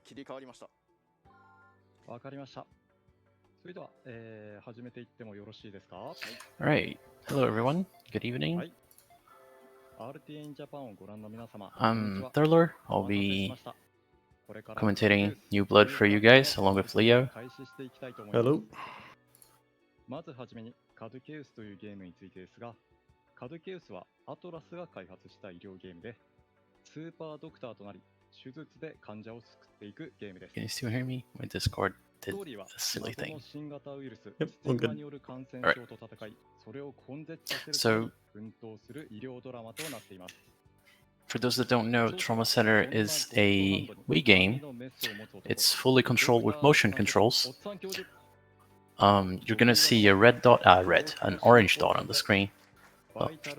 切り替わりました。わかりました。それでは、始めていってもよろしいですか？はい。Alright. Hello, everyone. Good evening. はい。RTA In Japan をご覧の皆様、I'm Thurler. I'll お待たせし be ました。これから commentating New Blood for you guys, along with Leo. 開始していきたいと思います。 Hello. まずはじめにカドケウスというゲームについてですが、カドケウスはアトラスが開発した医療ゲームで、スーパードクターとなり、手術で患者を救っていくゲームです。 Can you still hear me? My Discord ス did トーリーは a silly 謎 thing. の新型ウイルス、 Yep, ステ all ィグマ good. による感染症と戦い、それを根絶させる So ために奮闘する医療ドラマとなっています。 For those that don't know, Trauma Center is a Wii game. It's fully controlled with motion controls. You're gonna see a an orange dot on the screen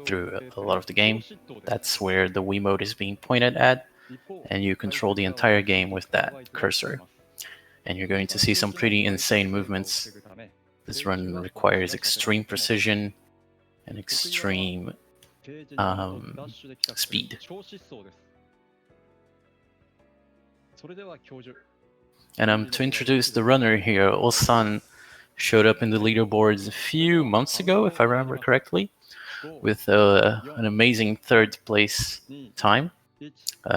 through a lot of the game. That's where the Wii mode is being pointed at, and you control the entire game with that cursor. And you're going to see some pretty insane movements. This run requires extreme precision and extreme speed. And to introduce the runner here, Osan showed up in the leaderboards a few months ago, if I remember correctly, with an amazing third place time,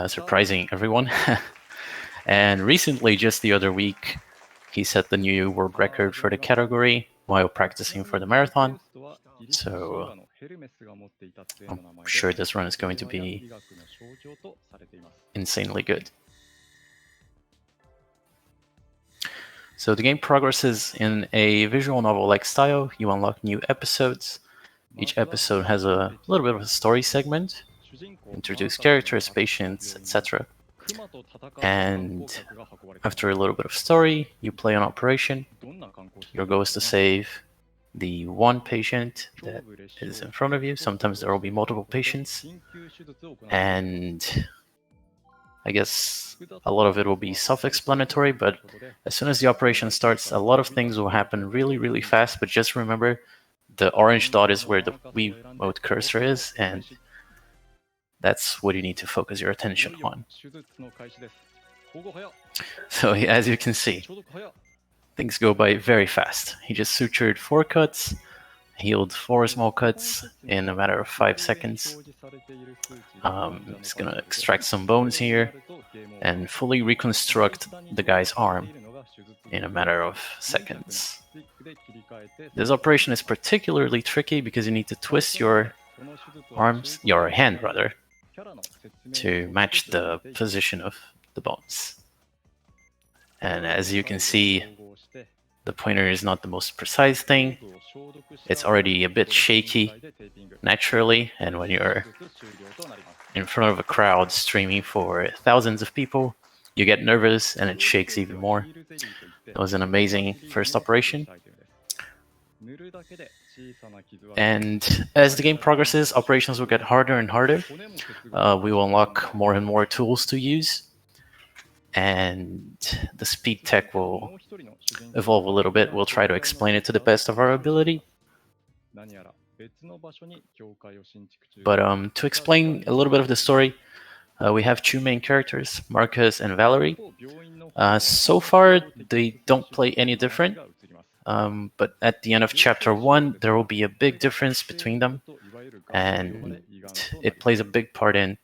surprising everyone. And recently, just the other week, he set the new world record for the category while practicing for the marathon. So I'm sure this run is going to be insanely good. So the game progresses in a visual novel-like style. You unlock new episodes. Each episode has a little bit of a story segment, introduce characters, patients, etc. And after a little bit of story, you play an operation. Your goal is to save the one patient that is in front of you. Sometimes there will be multiple patients. And I guess a lot of it will be self-explanatory, but as soon as the operation starts, a lot of things will happen really, really fast. But just remember, the orange dot is where the Wii mode cursor is, and that's what you need to focus your attention on. So as you can see, things go by very fast. He just sutured 4 cuts, healed 4 small cuts in a matter of 5 seconds. He's gonna extract some bones here and fully reconstruct the guy's arm in a matter of seconds. This operation is particularly tricky because you need to twist your hand rather, to match the position of the bones. And as you can see, the pointer is not the most precise thing. It's already a bit shaky naturally, and when you're in front of a crowd streaming for thousands of people, you get nervous and it shakes even more. It was an amazing first operation. And as the game progresses, operations will get harder and harder. We will unlock more and more tools to use, and the speed tech will evolve a little bit. We'll try to explain it to the best of our ability. But to explain a little bit of the story, we have 2 main characters, Marcus and Valerie. So far, they don't play any different. But at the end of chapter 1, there will be a big difference between them, and it plays a big part in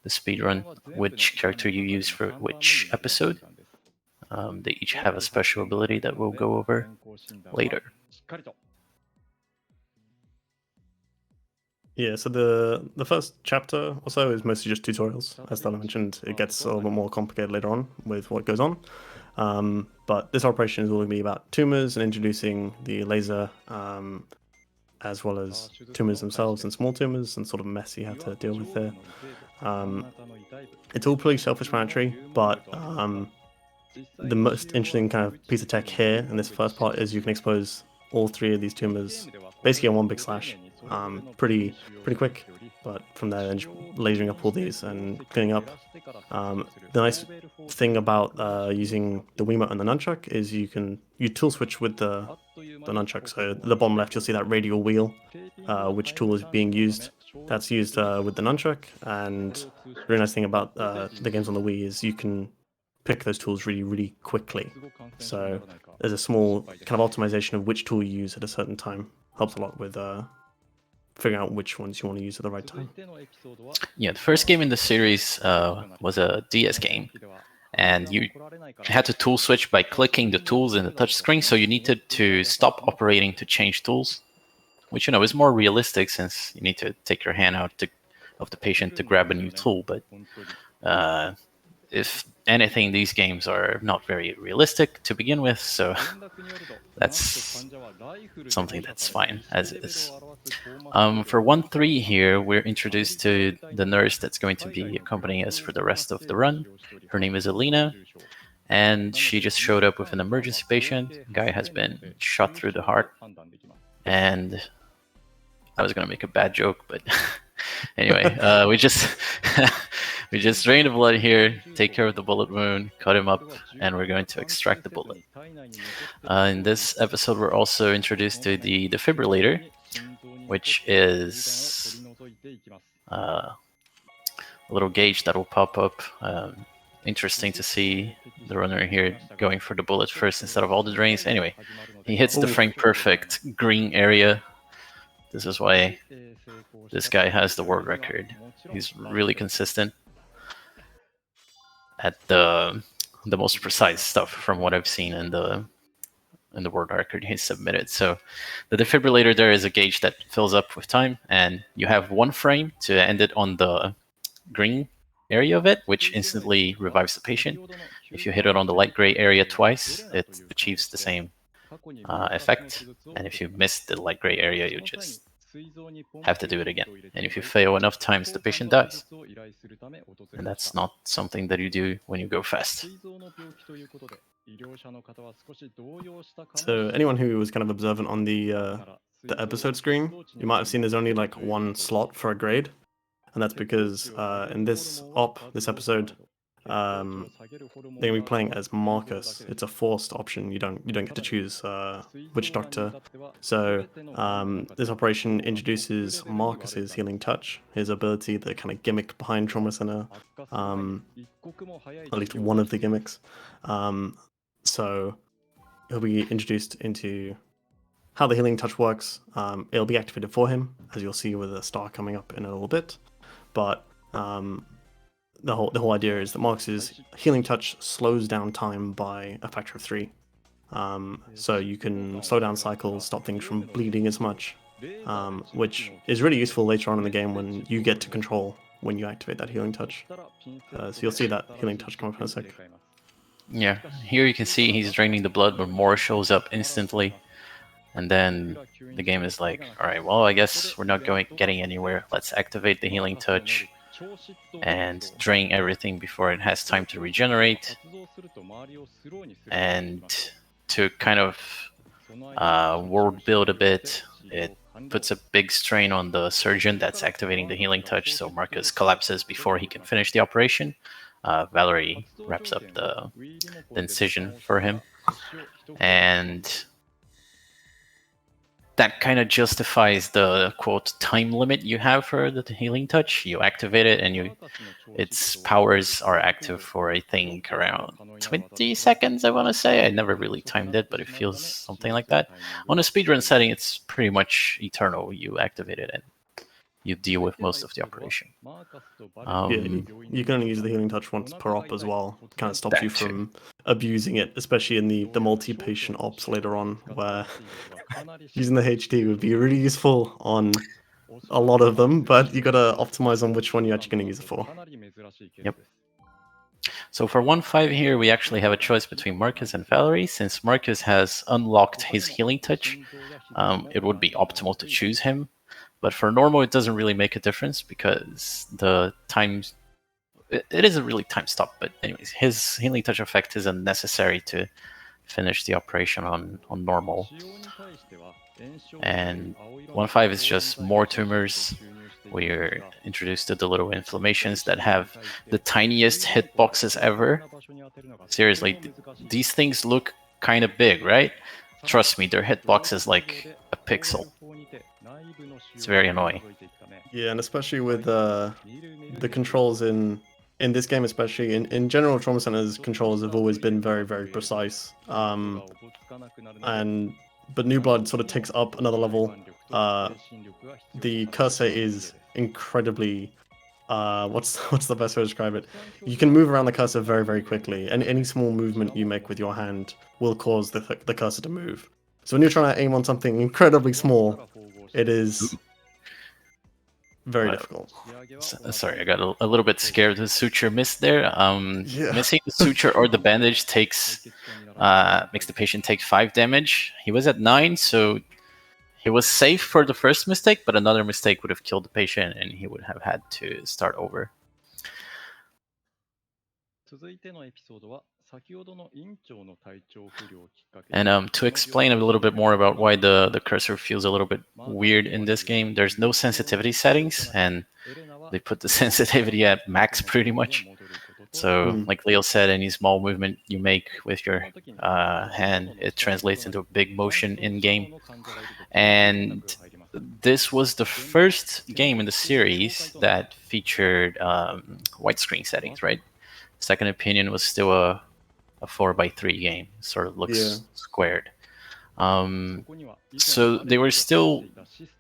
the speedrun, which character you use for which episode. They each have a special ability that we'll go over later. Yeah, so the first chapter or so is mostly just tutorials. As Stella mentioned, it gets a little bit more complicated later on with what goes on. But this operation is all going to be about tumors and introducing the laser, as well as tumors themselves and small tumors and sort of mess you have to deal with there. It's all pretty self-explanatory, but the most interesting kind of piece of tech here in this first part is you can expose all 3 of these tumors basically on one big slash. Pretty quick, but from there then just lasering up all these and cleaning up. The nice thing about using the Wiimote and the nunchuck is you tool switch with the nunchuck. So the bottom left you'll see that radial wheel, which tool is being used. That's used with the nunchuck, and the really nice thing about the games on the Wii is you can pick those tools really quickly. So there's a small kind of optimization of which tool you use at a certain time. Helps a lot with figuring out which ones you want to use at the right time. Yeah, the first game in the series was a DS game, and you had to tool switch by clicking the tools in the touchscreen, so you needed to stop operating to change tools, which, you know, is more realistic since you need to take your hand out of the patient to grab a new tool. But if anything, these games are not very realistic to begin with, so that's something that's fine as is. For 1-3 here, we're introduced to the nurse that's going to be accompanying us for the rest of the run. Her name is Alina, and she just showed up with an emergency patient. Guy has been shot through the heart, and I was going to make a bad joke, but anyway, we just we just drain the blood here, take care of the bullet wound, cut him up, and we're going to extract the bullet. In this episode, we're also introduced to the defibrillator, which is a little gauge that will pop up. Interesting to see the runner here going for the bullet first instead of all the drains. Anyway, he hits the frame perfect green area. This is why this guy has the world record. He's really consistent at the most precise stuff from what I've seen in the world record he's submitted. So the defibrillator there is a gauge that fills up with time, and you have 1 frame to end it on the green area of it, which instantly revives the patient. If you hit it on the light gray area twice, it achieves the same effect, and if you miss the light gray area, you just have to do it again. And if you fail enough times, the patient dies. And that's not something that you do when you go fast. So anyone who was kind of observant on the episode screen, you might have seen there's only like 1 slot for a grade, and that's because in this episode, they're gonna be playing as Marcus. It's a forced option. You don't get to choose which doctor. So this operation introduces Marcus's healing touch, his ability, the kind of gimmick behind Trauma Center, at least one of the gimmicks. So he'll be introduced into how the healing touch works. It'll be activated for him, as you'll see with a star coming up in a little bit. But the whole idea is that Marcus's healing touch slows down time by a factor of 3. So you can slow down cycles, stop things from bleeding as much, which is really useful later on in the game when you get to control when you activate that healing touch. So you'll see that healing touch come up in a sec. Yeah, here you can see he's draining the blood, but more shows up instantly. And then the game is like, alright, well, I guess we're not getting anywhere. Let's activate the healing touch and drain everything before it has time to regenerate. And to kind of world build a bit, it puts a big strain on the surgeon that's activating the healing touch, so Marcus collapses before he can finish the operation. Valerie wraps up the incision for him, and that kind of justifies the quote time limit you have for the healing touch. You activate it, and its powers are active for I think around 20 seconds. I want to say I never really timed it, but it feels something like that. On a speedrun setting, it's pretty much eternal. You activate it and you deal with most of the operation. You can only use the healing touch once per op as well. It kind of stops you from abusing it, especially in the multi-patient ops later on, where using the HD would be really useful on a lot of them, but you gotta optimize on which one you're actually going to use it for. Yep. So for 1-5 here, we actually have a choice between Marcus and Valerie. Since Marcus has unlocked his healing touch, it would be optimal to choose him. But for normal, it doesn't really make a difference because the times... It isn't really time stop, but anyways, his healing touch effect isn't necessary to finish the operation on normal. And 1-5 is just more tumors. We're introduced to the little inflammations that have the tiniest hitboxes ever. Seriously, these things look kind of big, right? Trust me, their hitbox is like a pixel. It's very annoying. Yeah, and especially with the controls in in this game especially, in general, Trauma Center's controls have always been very, very precise. But New Blood sort of takes up another level. The cursor is incredibly what's the best way to describe it? You can move around the cursor very, very quickly, and any small movement you make with your hand will cause the cursor to move. So when you're trying to aim on something incredibly small, it is very difficult. Sorry, I got a little bit scared. The suture missed there. Yeah. Missing the suture or the bandage makes the patient take 5 damage. He was at 9, so he was safe for the first mistake, but another mistake would have killed the patient, and he would have had to start over. And to explain a little bit more about why the cursor feels a little bit weird in this game, there's no sensitivity settings, and they put the sensitivity at max pretty much. So, like Leo said, any small movement you make with your hand, it translates into a big motion in-game. And this was the first game in the series that featured widescreen settings, right? Second Opinion was still a 4x3 game. Sort of looks squared. So they were still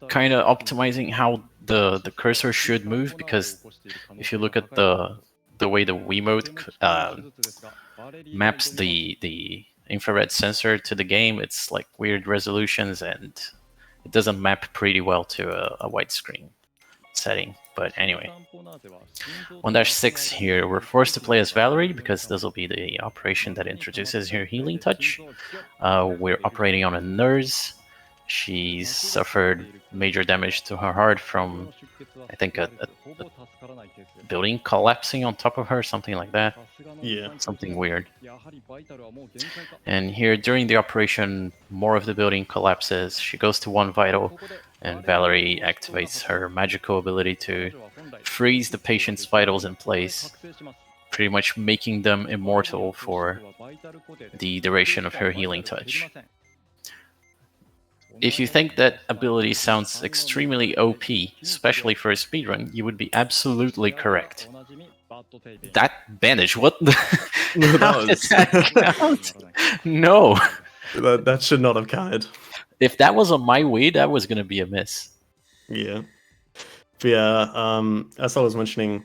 kind of optimizing how the cursor should move, because if you look at the way the Wiimote maps the infrared sensor to the game, it's like weird resolutions, and it doesn't map pretty well to a widescreen setting. But anyway, 1-6 here, we're forced to play as Valerie because this will be the operation that introduces her healing touch. We're operating on a nurse. She's suffered major damage to her heart from, I think, a building collapsing on top of her, something like that. Yeah. Something weird. And here, during the operation, more of the building collapses. She goes to 1 vital, and Valerie activates her magical ability to freeze the patient's vitals in place, pretty much making them immortal for the duration of her healing touch. If you think that ability sounds extremely OP, especially for a speedrun, you would be absolutely correct. That bandage, what the? How did that count? No. That should not have counted. If that was on my Wii, that was going to be a miss. Yeah. But yeah, as I was mentioning,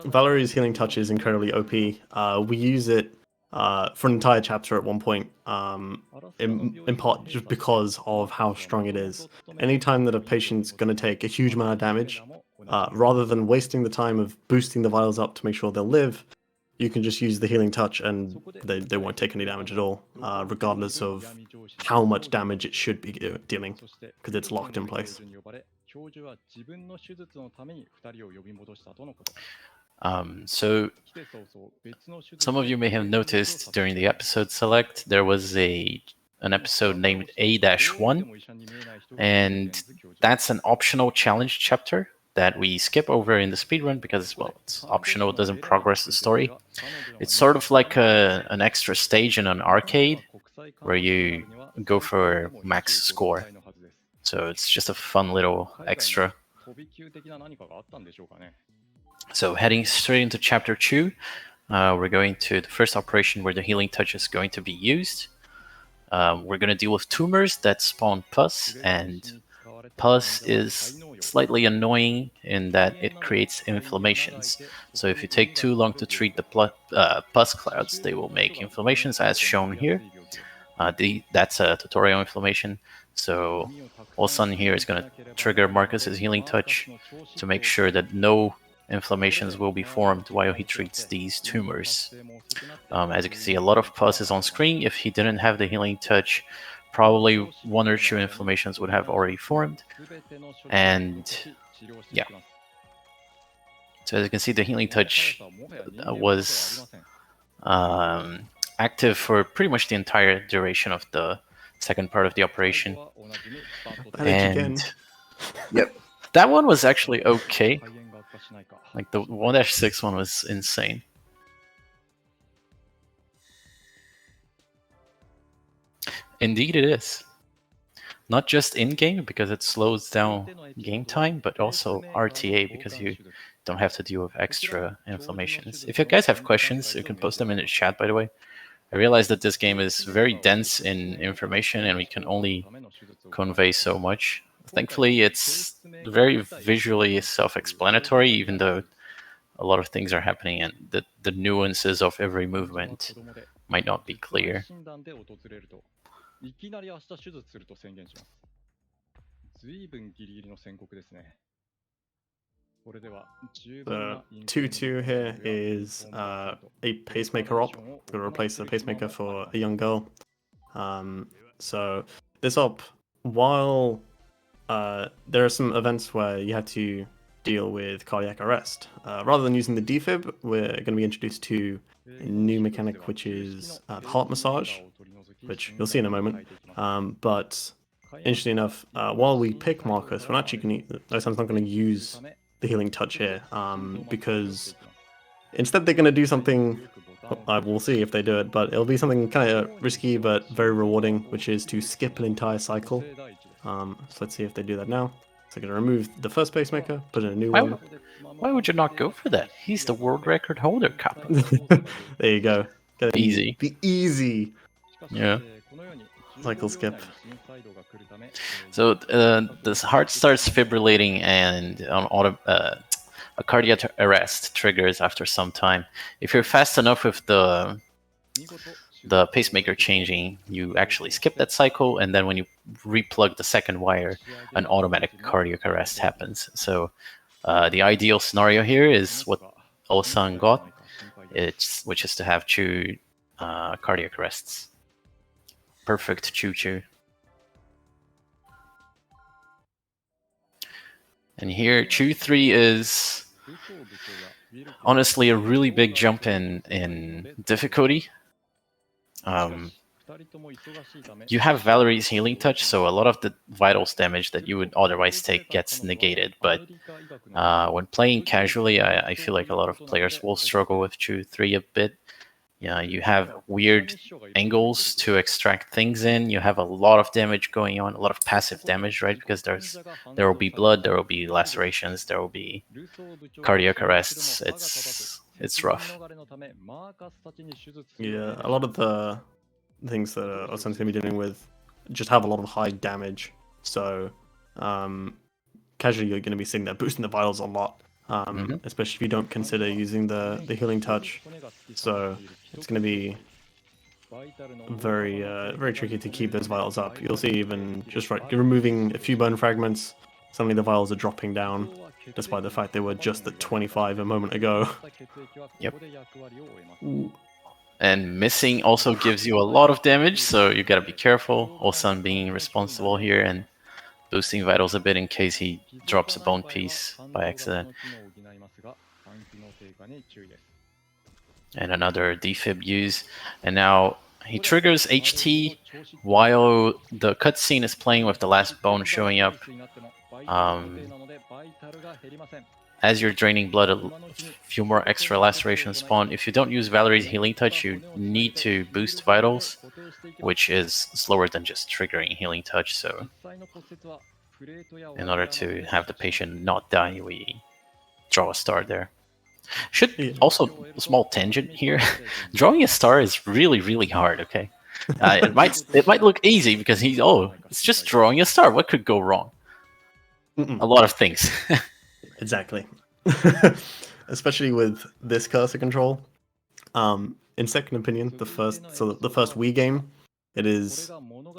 Valerie's healing touch is incredibly OP. We use it for an entire chapter at one point, in part just because of how strong it is. Anytime that a patient's going to take a huge amount of damage, rather than wasting the time of boosting the vitals up to make sure they'll live, you can just use the healing touch and they won't take any damage at all, regardless of how much damage it should be dealing, because it's locked in place. So some of you may have noticed during the episode select, there was an episode named A-1, and that's an optional challenge chapter that we skip over in the speedrun because, well, it's optional, it doesn't progress the story. It's sort of like an extra stage in an arcade where you go for max score. So it's just a fun little extra. So heading straight into chapter 2, we're going to the first operation where the healing touch is going to be used. We're going to deal with tumors that spawn pus, and pus is slightly annoying in that it creates inflammations. So if you take too long to treat the pus clouds, they will make inflammations as shown here. That's a tutorial inflammation. So Olsan here is going to trigger Marcus's healing touch to make sure that no inflammations will be formed while he treats these tumors. As you can see, a lot of pus is on screen. If he didn't have the healing touch, probably 1 or 2 inflammations would have already formed. And yeah. So as you can see, the healing touch was active for pretty much the entire duration of the second part of the operation. And yep, that one was actually okay. Like the 1-6 one was insane. Indeed it is. Not just in-game because it slows down game time, but also RTA because you don't have to deal with extra inflammations. If you guys have questions, you can post them in the chat, by the way. I realize that this game is very dense in information and we can only convey so much. Thankfully, it's very visually self-explanatory, even though a lot of things are happening and the nuances of every movement might not be clear. The 2-2 here is a pacemaker op. To replace the pacemaker for a young girl. So this op, while there are some events where you have to deal with cardiac arrest, rather than using the defib, we're going to be introduced to a new mechanic, which is heart massage, which you'll see in a moment. But interestingly enough, while we pick Marcus, we're actually going to, Nosan's not going to use the healing touch here, because instead they're going to do something, we'll see if they do it, but it'll be something kind of risky but very rewarding, which is to skip an entire cycle. So let's see if they do that now. So I'm going to remove the first pacemaker, put in a new one. Why would you not go for that? He's the world record holder, Kappa. There you go. Easy. The easy Yeah. cycle skip. So this heart starts fibrillating and a cardiac arrest triggers after some time. If you're fast enough with the pacemaker changing, you actually skip that cycle, and then when you replug the second wire, an automatic cardiac arrest happens. So the ideal scenario here is what Osan got, which is to have two cardiac arrests. Perfect choo-choo. And here, Chu 3 is honestly a really big jump in difficulty. You have Valerie's healing touch, so a lot of the vitals damage that you would otherwise take gets negated. But when playing casually, I feel like a lot of players will struggle with Chu 3 a bit. Yeah, you have weird angles to extract things in. You have a lot of damage going on, a lot of passive damage, right? Because there will be blood, there will be lacerations, there will be cardiac arrests. It's rough. Yeah, a lot of the things that Osan's going to be dealing with just have a lot of high damage. So casually, you're going to be seeing that boosting the vitals a lot. Especially if you don't consider using the healing touch. So it's going to be very very tricky to keep those vitals up. You'll see even just removing a few bone fragments, suddenly the vitals are dropping down, despite the fact they were just at 25 a moment ago. Yep. And missing also gives you a lot of damage, so you gotta be careful. Osan being responsible here and boosting vitals a bit in case he drops a bone piece by accident. And another defib use. And now he triggers HT while the cutscene is playing with the last bone showing up. As you're draining blood, a few more extra lacerations spawn. If you don't use Valerie's healing touch, you need to boost vitals, which is slower than just triggering healing touch. So in order to have the patient not die, we draw a star there. Also, a small tangent here. Drawing a star is really, really hard, okay? It might look easy because it's just drawing a star. What could go wrong? A lot of things. Exactly. Especially with this cursor control. In second opinion, the first Wii game, it is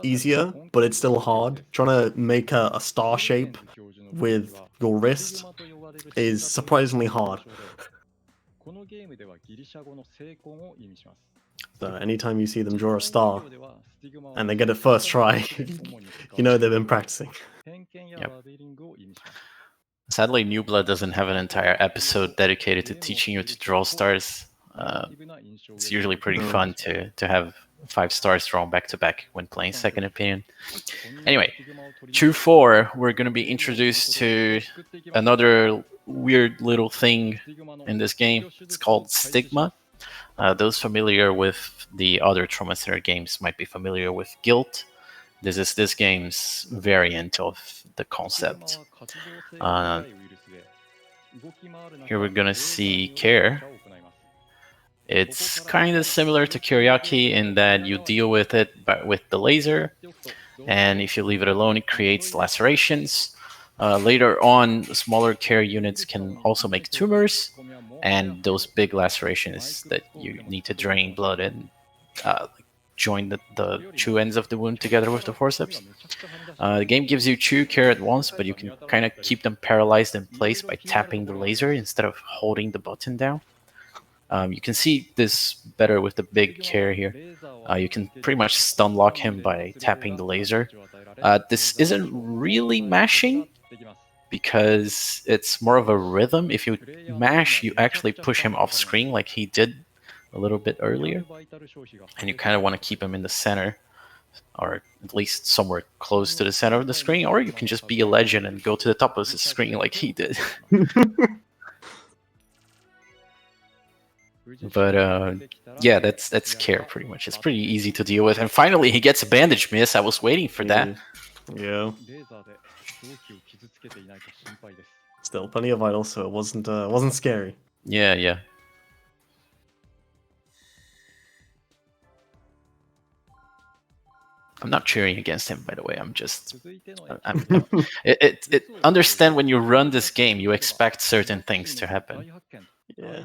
easier, but it's still hard. Trying to make a star shape with your wrist is surprisingly hard. So anytime you see them draw a star and they get it first try, you know they've been practicing. Yep. Sadly, New Blood doesn't have an entire episode dedicated to teaching you to draw stars. It's usually pretty fun to have 5 stars drawn back to back when playing second opinion. Anyway, Chu 4, we're going to be introduced to another weird little thing in this game. It's called Stigma. Those familiar with the other Trauma Center games might be familiar with Guilt. This is this game's variant of the concept. Here we're gonna see Care. It's kind of similar to Kyriaki in that you deal with it but with the laser, and if you leave it alone, it creates lacerations. Later on, smaller Care units can also make tumors, and those big lacerations that you need to drain blood and join the two ends of the wound together with the forceps. The game gives you two Care at once, but you can kind of keep them paralyzed in place by tapping the laser instead of holding the button down. You can see this better with the big Care here. You can pretty much stun lock him by tapping the laser. This isn't really mashing because it's more of a rhythm. If you mash, you actually push him off screen like he did a little bit earlier, and you kind of want to keep him in the center, or at least somewhere close to the center of the screen, or you can just be a legend and go to the top of the screen like he did. But yeah, that's Care pretty much. It's pretty easy to deal with. And finally, he gets a bandage miss. I was waiting for that. Yeah. Still plenty of vitals, so it wasn't scary. Yeah. I'm not cheering against him, by the way. I'm just. Understand when you run this game, you expect certain things to happen. Yeah.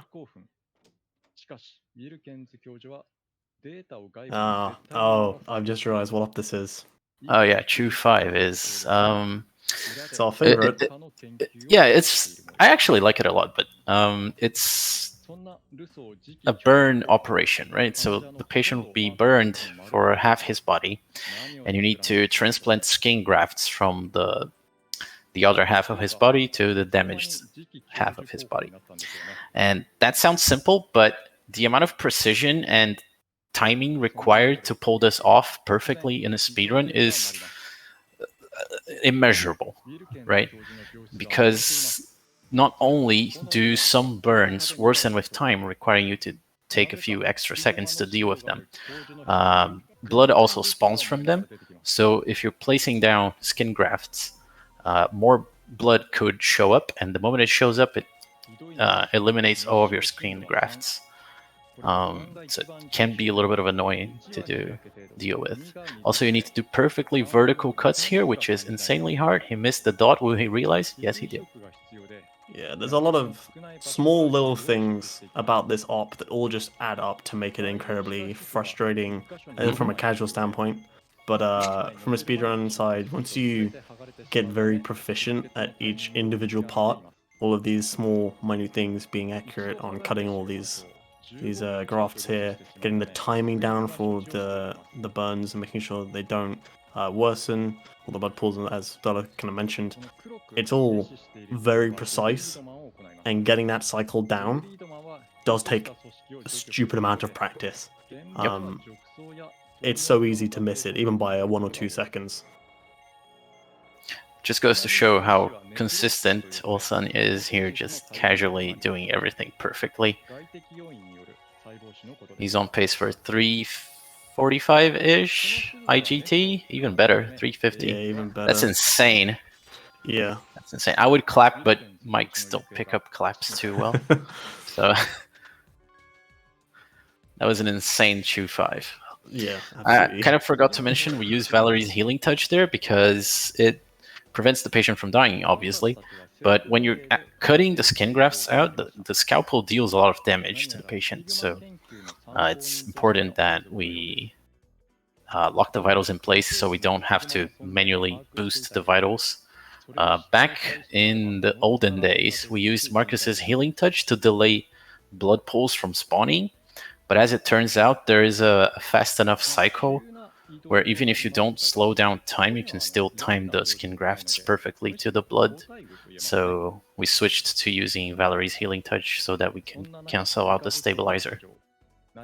I've just realized what up this is. Oh yeah, Chu 5 is It's our favorite. I actually like it a lot, but it's a burn operation, right? So the patient will be burned for half his body, and you need to transplant skin grafts from the other half of his body to the damaged half of his body. And that sounds simple, but the amount of precision and timing required to pull this off perfectly in a speedrun is immeasurable, right? Because not only do some burns worsen with time, requiring you to take a few extra seconds to deal with them, blood also spawns from them. So if you're placing down skin grafts, more blood could show up, and the moment it shows up, it eliminates all of your skin grafts. So it can be a little bit of annoying to deal with. Also, you need to do perfectly vertical cuts here, which is insanely hard. He missed the dot. Will he realize? Yes, he did. Yeah, there's a lot of small little things about this op that all just add up to make it incredibly frustrating from a casual standpoint. But from a speedrun side, once you get very proficient at each individual part, all of these small, minute things being accurate on cutting all these grafts here, getting the timing down for the burns and making sure they don't worsen, or the blood pools, as Della kind of mentioned. It's all very precise, and getting that cycle down does take a stupid amount of practice. It's so easy to miss it, even by 1 or 2 seconds. Just goes to show how consistent Olsan is here, just casually doing everything perfectly. He's on pace for 345-ish IGT, even better, 350. Yeah, even better. That's insane. Yeah. That's insane. I would clap, but mics don't pick up claps too well. So that was an insane Chu 5. Yeah, absolutely. I kind of forgot to mention we use Valerie's healing touch there because it prevents the patient from dying, obviously. But when you're cutting the skin grafts out, the scalpel deals a lot of damage to the patient. So it's important that we lock the vitals in place so we don't have to manually boost the vitals. Back in the olden days, we used Marcus's healing touch to delay blood pools from spawning. But as it turns out, there is a fast enough cycle where even if you don't slow down time, you can still time the skin grafts perfectly to the blood. So we switched to using Valerie's healing touch so that we can cancel out the stabilizer,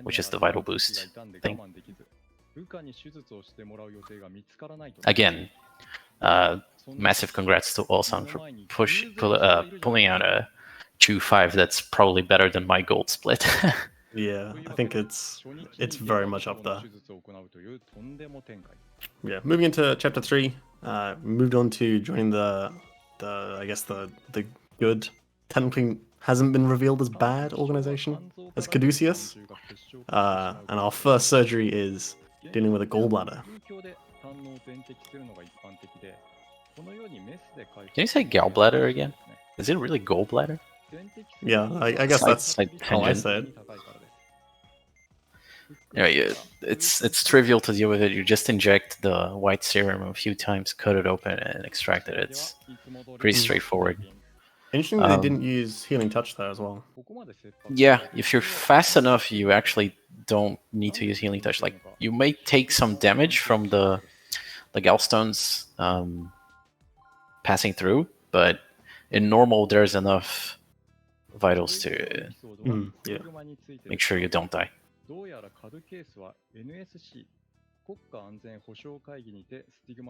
which is the vital boost thing. Again, massive congrats to Olsan for pulling out a Chu 5 that's probably better than my gold split. Yeah, I think it's very much up there. Yeah, moving into chapter 3, moved on to join the I guess the good technically hasn't been revealed as bad organization as Caduceus. And our first surgery is dealing with a gallbladder. Can you say gallbladder again? Is it really gallbladder? Yeah, I guess that's how I say it. Yeah, it's trivial to deal with it. You just inject the white serum a few times, cut it open, and extract it. It's pretty straightforward. Interesting they didn't use Healing Touch there as well. Yeah, if you're fast enough, you actually don't need to use Healing Touch. Like, you may take some damage from the gallstones passing through, but in normal, there's enough vitals to make sure you don't die.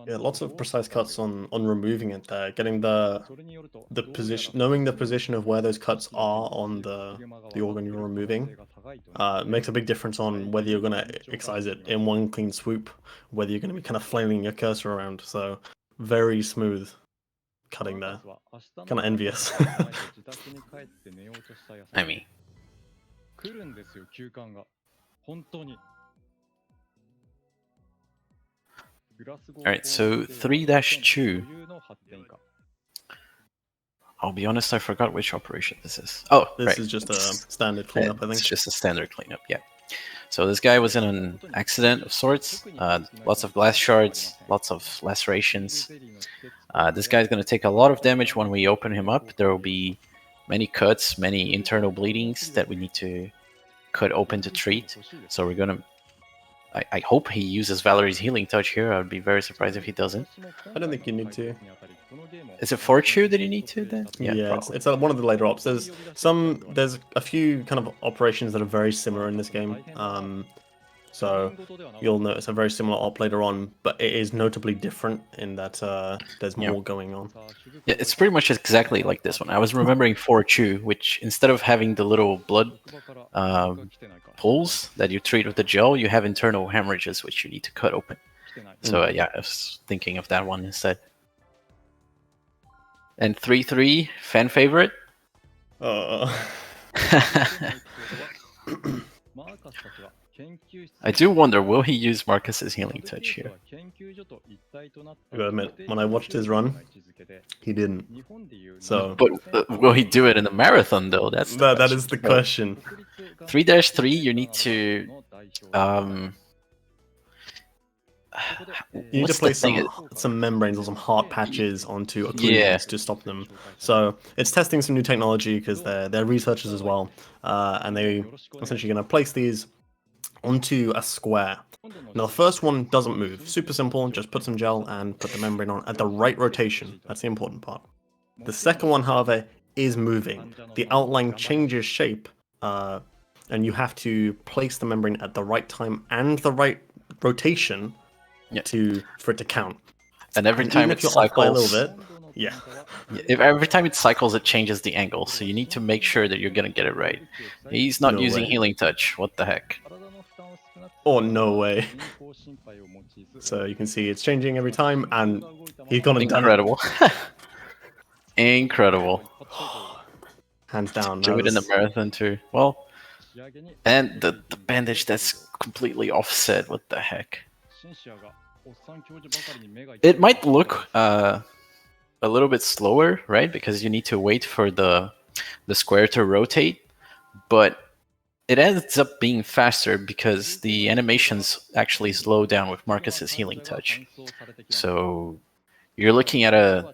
Yeah, lots of precise cuts on removing it there, getting the position, knowing the position of where those cuts are on the organ you're removing, makes a big difference on whether you're going to excise it in one clean swoop, whether you're going to be kind of flailing your cursor around. So very smooth cutting there. Kind of envious. I mean. Alright, so 3-2. I'll be honest, I forgot which operation this is. Oh, this is just a standard cleanup, I think. It's just a standard cleanup, yeah. So this guy was in an accident of sorts. Lots of glass shards, lots of lacerations. This guy's going to take a lot of damage when we open him up. There will be many cuts, many internal bleedings that we need to cut open to treat. So we're going to... I hope he uses Valerie's Healing Touch here. I would be very surprised if he doesn't. I don't think you need to. Is it Fortune that you need to then? Yeah, it's one of the later ops. There's a few kind of operations that are very similar in this game. So you'll notice a very similar op later on, but it is notably different in that there's more going on. Yeah, it's pretty much exactly like this one. I was remembering Fortune, which instead of having the little blood pools that you treat with the gel, you have internal hemorrhages which you need to cut open. So yeah, I was thinking of that one instead. And 3-3, fan favorite? I do wonder, will he use Marcus's Healing Touch here? I gotta admit, when I watched his run, he didn't. So, but will he do it in the marathon though? That is the question. 3-3, you need to you need to place some membranes or some heart patches onto occlusions to stop them. So it's testing some new technology because they're researchers as well, and they essentially going to place these onto a square. Now the first one doesn't move. Super simple. Just put some gel and put the membrane on at the right rotation. That's the important part. The second one, however, is moving. The outline changes shape, and you have to place the membrane at the right time and the right rotation for it to count. And every time it cycles a little bit, if every time it cycles, it changes the angle. So you need to make sure that you're gonna get it right. He's not using Healing Touch. What the heck? Oh, no way. So you can see it's changing every time, and he's gone and done it. Incredible. Incredible. Hands down. Do it in the marathon too. Well, and the bandage that's completely offset. What the heck? It might look a little bit slower, right? Because you need to wait for the square to rotate, but it ends up being faster because the animations actually slow down with Marcus's Healing Touch. So you're looking at a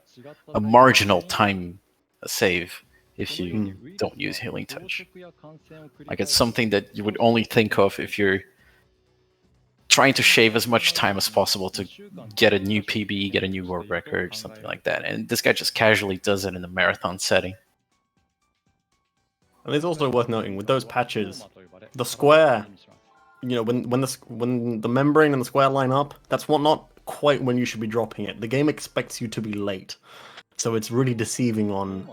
marginal time save if you don't use Healing Touch. Like, it's something that you would only think of if you're trying to shave as much time as possible to get a new PB, get a new world record, something like that. And this guy just casually does it in a marathon setting. And it's also worth noting, with those patches, the square, when the membrane and the square line up, that's not quite when you should be dropping it. The game expects you to be late. So it's really deceiving on...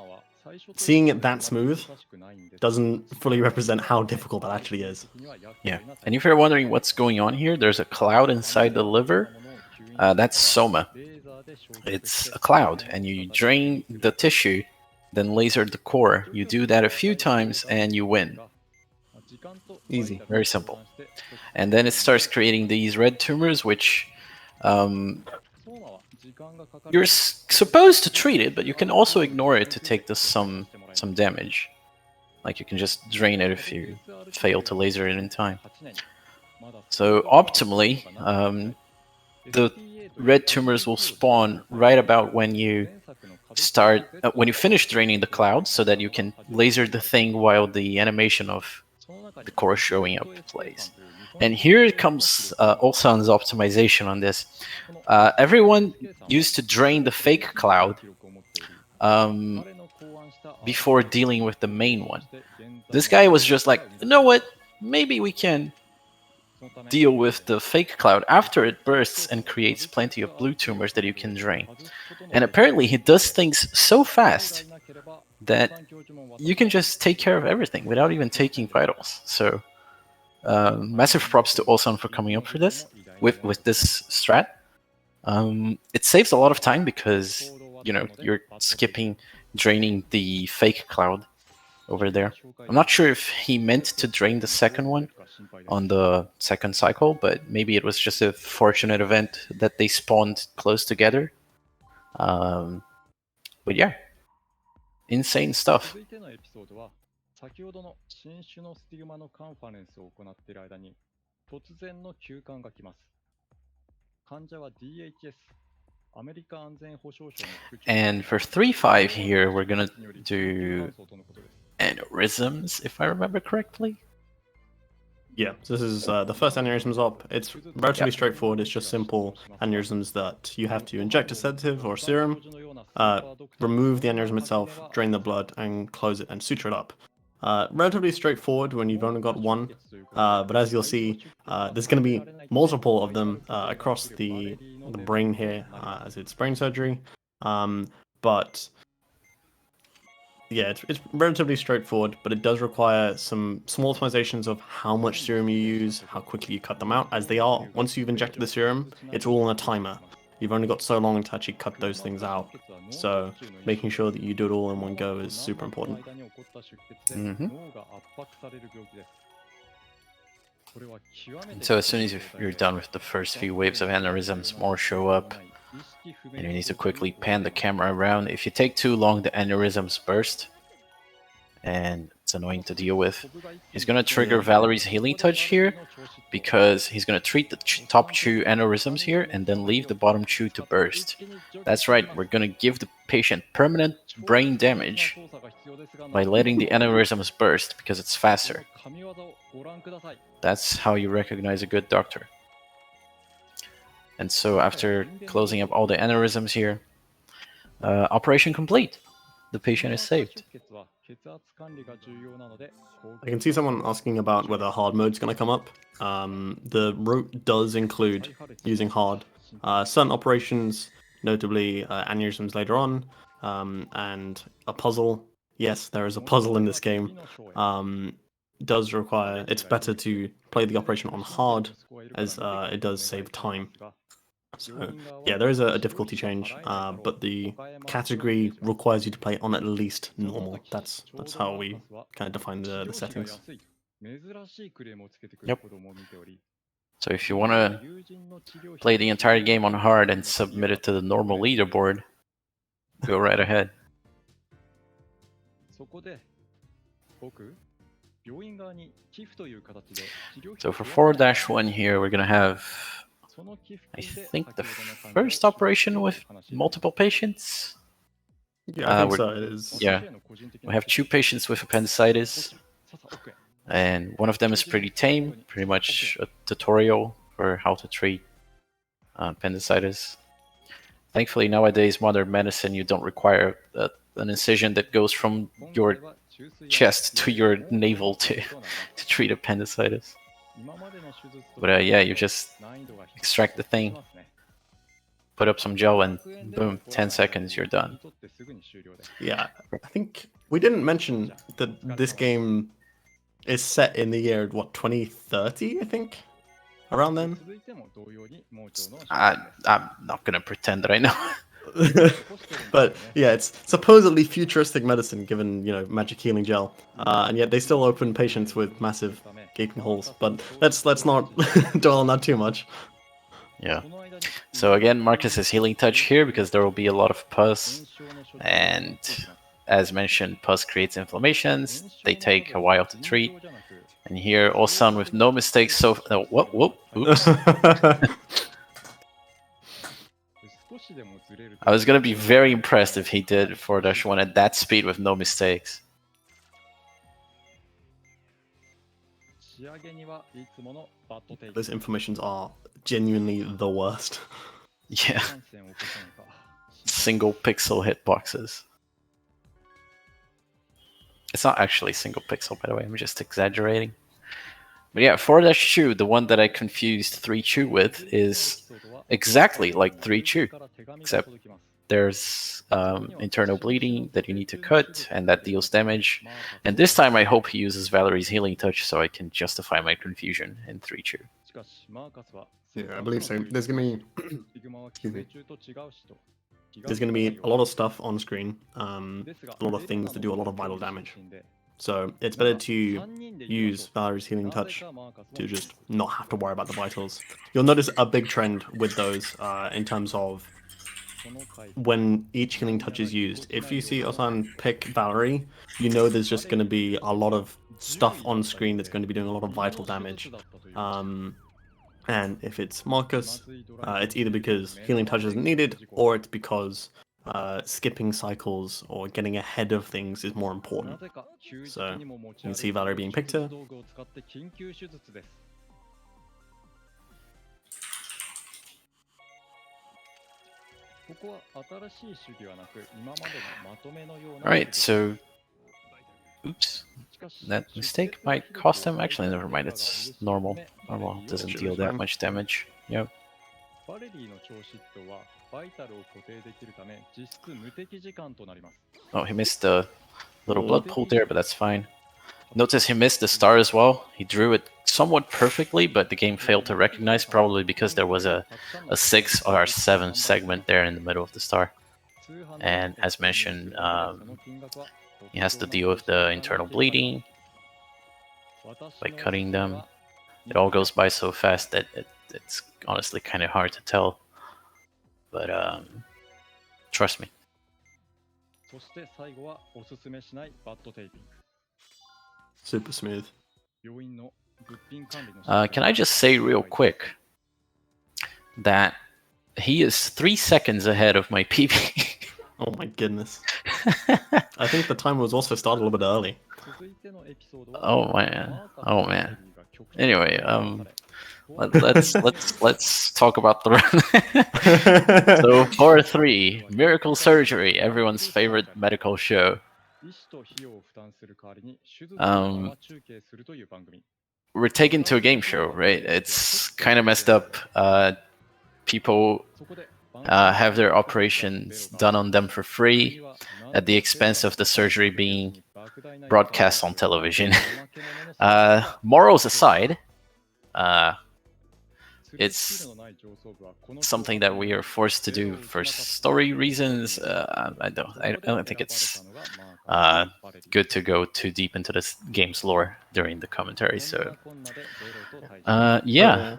Seeing it that smooth doesn't fully represent how difficult that actually is. Yeah, and if you're wondering what's going on here, there's a cloud inside the liver. That's soma. It's a cloud, and you drain the tissue then laser the core. You do that a few times and you win. Easy. Very simple. And then it starts creating these red tumors, which you're supposed to treat it, but you can also ignore it to take some damage. Like you can just drain it if you fail to laser it in time. So optimally, the red tumors will spawn right about when you finish draining the cloud, so that you can laser the thing while the animation of the core showing up plays. And here comes Ulsan's optimization on this. Everyone used to drain the fake cloud before dealing with the main one. This guy was just like, you know what? Maybe we can deal with the fake cloud after it bursts and creates plenty of blue tumors that you can drain. And apparently he does things so fast that you can just take care of everything without even taking vitals. So massive props to Olsan for coming up for this with this strat. It saves a lot of time because you're skipping draining the fake cloud over there. I'm not sure if he meant to drain the second one on the second cycle, but maybe it was just a fortunate event that they spawned close together. But yeah, insane stuff. 先ほどの新種のスティグマのカンファレンスを行っている間に突然の急患が来ます。患者は DHS、アメリカ安全保障省の副長。 And for 3-5 here, we're gonna do aneurysms, if I remember correctly. Yeah, so this is the first aneurysms op. It's relatively straightforward. It's just simple aneurysms that you have to inject a sedative or serum, remove the aneurysm itself, drain the blood, and close it and suture it up. Relatively straightforward when you've only got one, but as you'll see, there's going to be multiple of them across the brain here, as it's brain surgery. But yeah, it's relatively straightforward, but it does require some small optimizations of how much serum you use, how quickly you cut them out, as they are, once you've injected the serum, it's all on a timer. You've only got so long to actually cut those things out, so making sure that you do it all in one go is super important. So as soon as you're done with the first few waves of aneurysms, more show up, and you need to quickly pan the camera around. If you take too long, the aneurysms burst, and it's annoying to deal with. He's going to trigger Valerie's healing touch here, because he's going to treat the top two aneurysms here, and then leave the bottom two to burst. That's right, we're going to give the patient permanent brain damage by letting the aneurysms burst, because it's faster. That's how you recognize a good doctor. And so after closing up all the aneurysms here, operation complete. The patient is saved. I can see someone asking about whether hard mode's going to come up. The route does include using hard. Certain operations, notably aneurysms later on, and a puzzle. Yes, there is a puzzle in this game. Does require, it's better to play the operation on hard, as it does save time. So yeah, there is a difficulty change, but the category requires you to play on at least normal. That's how we kind of define the settings. Yep. So if you want to play the entire game on hard and submit it to the normal leaderboard, go right ahead. So for 4-1 here, we're going to have, I think, the first operation with multiple patients. Yeah, I think so. It is. Yeah, we have 2 patients with appendicitis, and one of them is pretty tame, pretty much a tutorial for how to treat appendicitis. Thankfully, nowadays, modern medicine, you don't require an incision that goes from your chest to your navel to treat appendicitis. But yeah, you just extract the thing, put up some gel, and boom, 10 seconds, you're done. Yeah, I think we didn't mention that this game is set in the year, what, 2030, I think? Around then? I'm not gonna pretend that I know. But yeah, it's supposedly futuristic medicine, given magic healing gel, and yet they still open patients with massive gaping holes. But let's not dwell on that too much. Yeah. So again, Marcus has healing touch here because there will be a lot of pus, and as mentioned, pus creates inflammations. They take a while to treat. And here, Osan with no mistakes. So, whoop, oops. I was gonna be very impressed if he did 4-1 at that speed with no mistakes. Those informations are genuinely the worst. Yeah. Single pixel hitboxes. It's not actually single pixel, by the way. I'm just exaggerating. But yeah, 4-2, the one that I confused 3-2 with, is exactly like 3-2, except there's internal bleeding that you need to cut, and that deals damage. And this time I hope he uses Valerie's healing touch so I can justify my confusion in 3-2. Yeah, I believe so. There's gonna be a lot of stuff on screen, a lot of things that do a lot of vital damage. So it's better to use Valerie's healing touch to just not have to worry about the vitals. You'll notice a big trend with those in terms of when each healing touch is used. If you see Osan pick Valerie, you know there's just going to be a lot of stuff on screen that's going to be doing a lot of vital damage. And if it's Marcus, it's either because healing touch isn't needed, or it's because skipping cycles or getting ahead of things is more important. So you can see Valerie being picked here. Alright, so... Oops. That mistake might cost him. Actually, never mind. It's normal. Normal doesn't deal that much damage. Yep. Oh, he missed the little blood pool there, but that's fine. Notice he missed the star as well. He drew it somewhat perfectly, but the game failed to recognize, probably because there was a 6 or 7 segment there in the middle of the star. And as mentioned, he has to deal with the internal bleeding by cutting them. It all goes by so fast that it's honestly kind of hard to tell. But trust me. Super smooth. Can I just say real quick that he is 3 seconds ahead of my PB. Oh my goodness. I think the timer was also started a little bit early. Oh man. Oh man. Anyway, let's talk about the run. So 4-3, Miracle Surgery, everyone's favorite medical show. We're taken to a game show, right? It's kind of messed up. People have their operations done on them for free at the expense of the surgery being broadcast on television. Morals aside, it's something that we are forced to do for story reasons. I don't think it's good to go too deep into this game's lore during the commentary. So, yeah.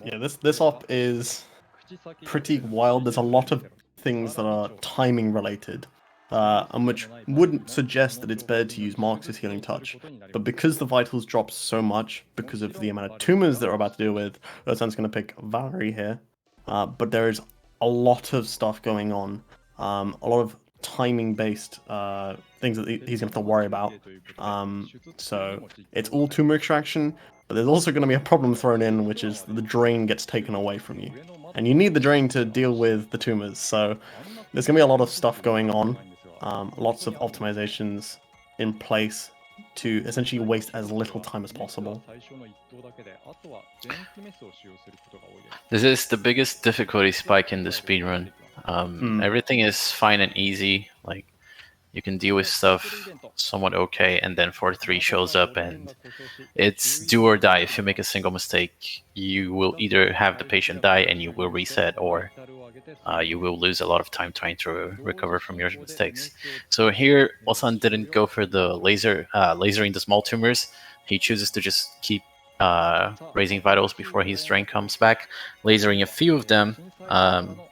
Yeah, this op is pretty wild. There's a lot of things that are timing related, and which wouldn't suggest that it's better to use Marcus's healing touch. But because the vitals drop so much, because of the amount of tumors that we're about to deal with, Osan's going to pick Valerie here. But there is a lot of stuff going on, a lot of timing-based things that he's going to have to worry about. So it's all tumor extraction, but there's also going to be a problem thrown in, which is the drain gets taken away from you. And you need the drain to deal with the tumors, so there's going to be a lot of stuff going on, lots of optimizations in place to essentially waste as little time as possible. This is the biggest difficulty spike in the speedrun. Everything is fine and easy, like You can deal with stuff somewhat okay, and then 4-3 shows up, and it's do or die. If you make a single mistake, you will either have the patient die and you will reset, or you will lose a lot of time trying to recover from your mistakes. So here, Osan didn't go for the lasering the small tumors. He chooses to just keep raising vitals before his drain comes back, lasering a few of them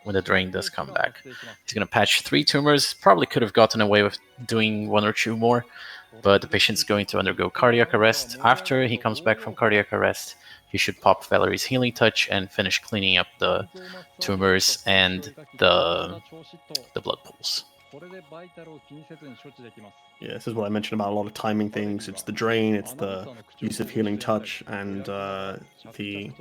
when the drain does come back. He's going to patch 3 tumors. Probably could have gotten away with doing 1 or 2 more, but the patient's going to undergo cardiac arrest. After he comes back from cardiac arrest, he should pop Valerie's healing touch and finish cleaning up the tumors and the blood pools. Yeah, this is what I mentioned about a lot of timing things. It's the drain, it's the use of healing touch, and the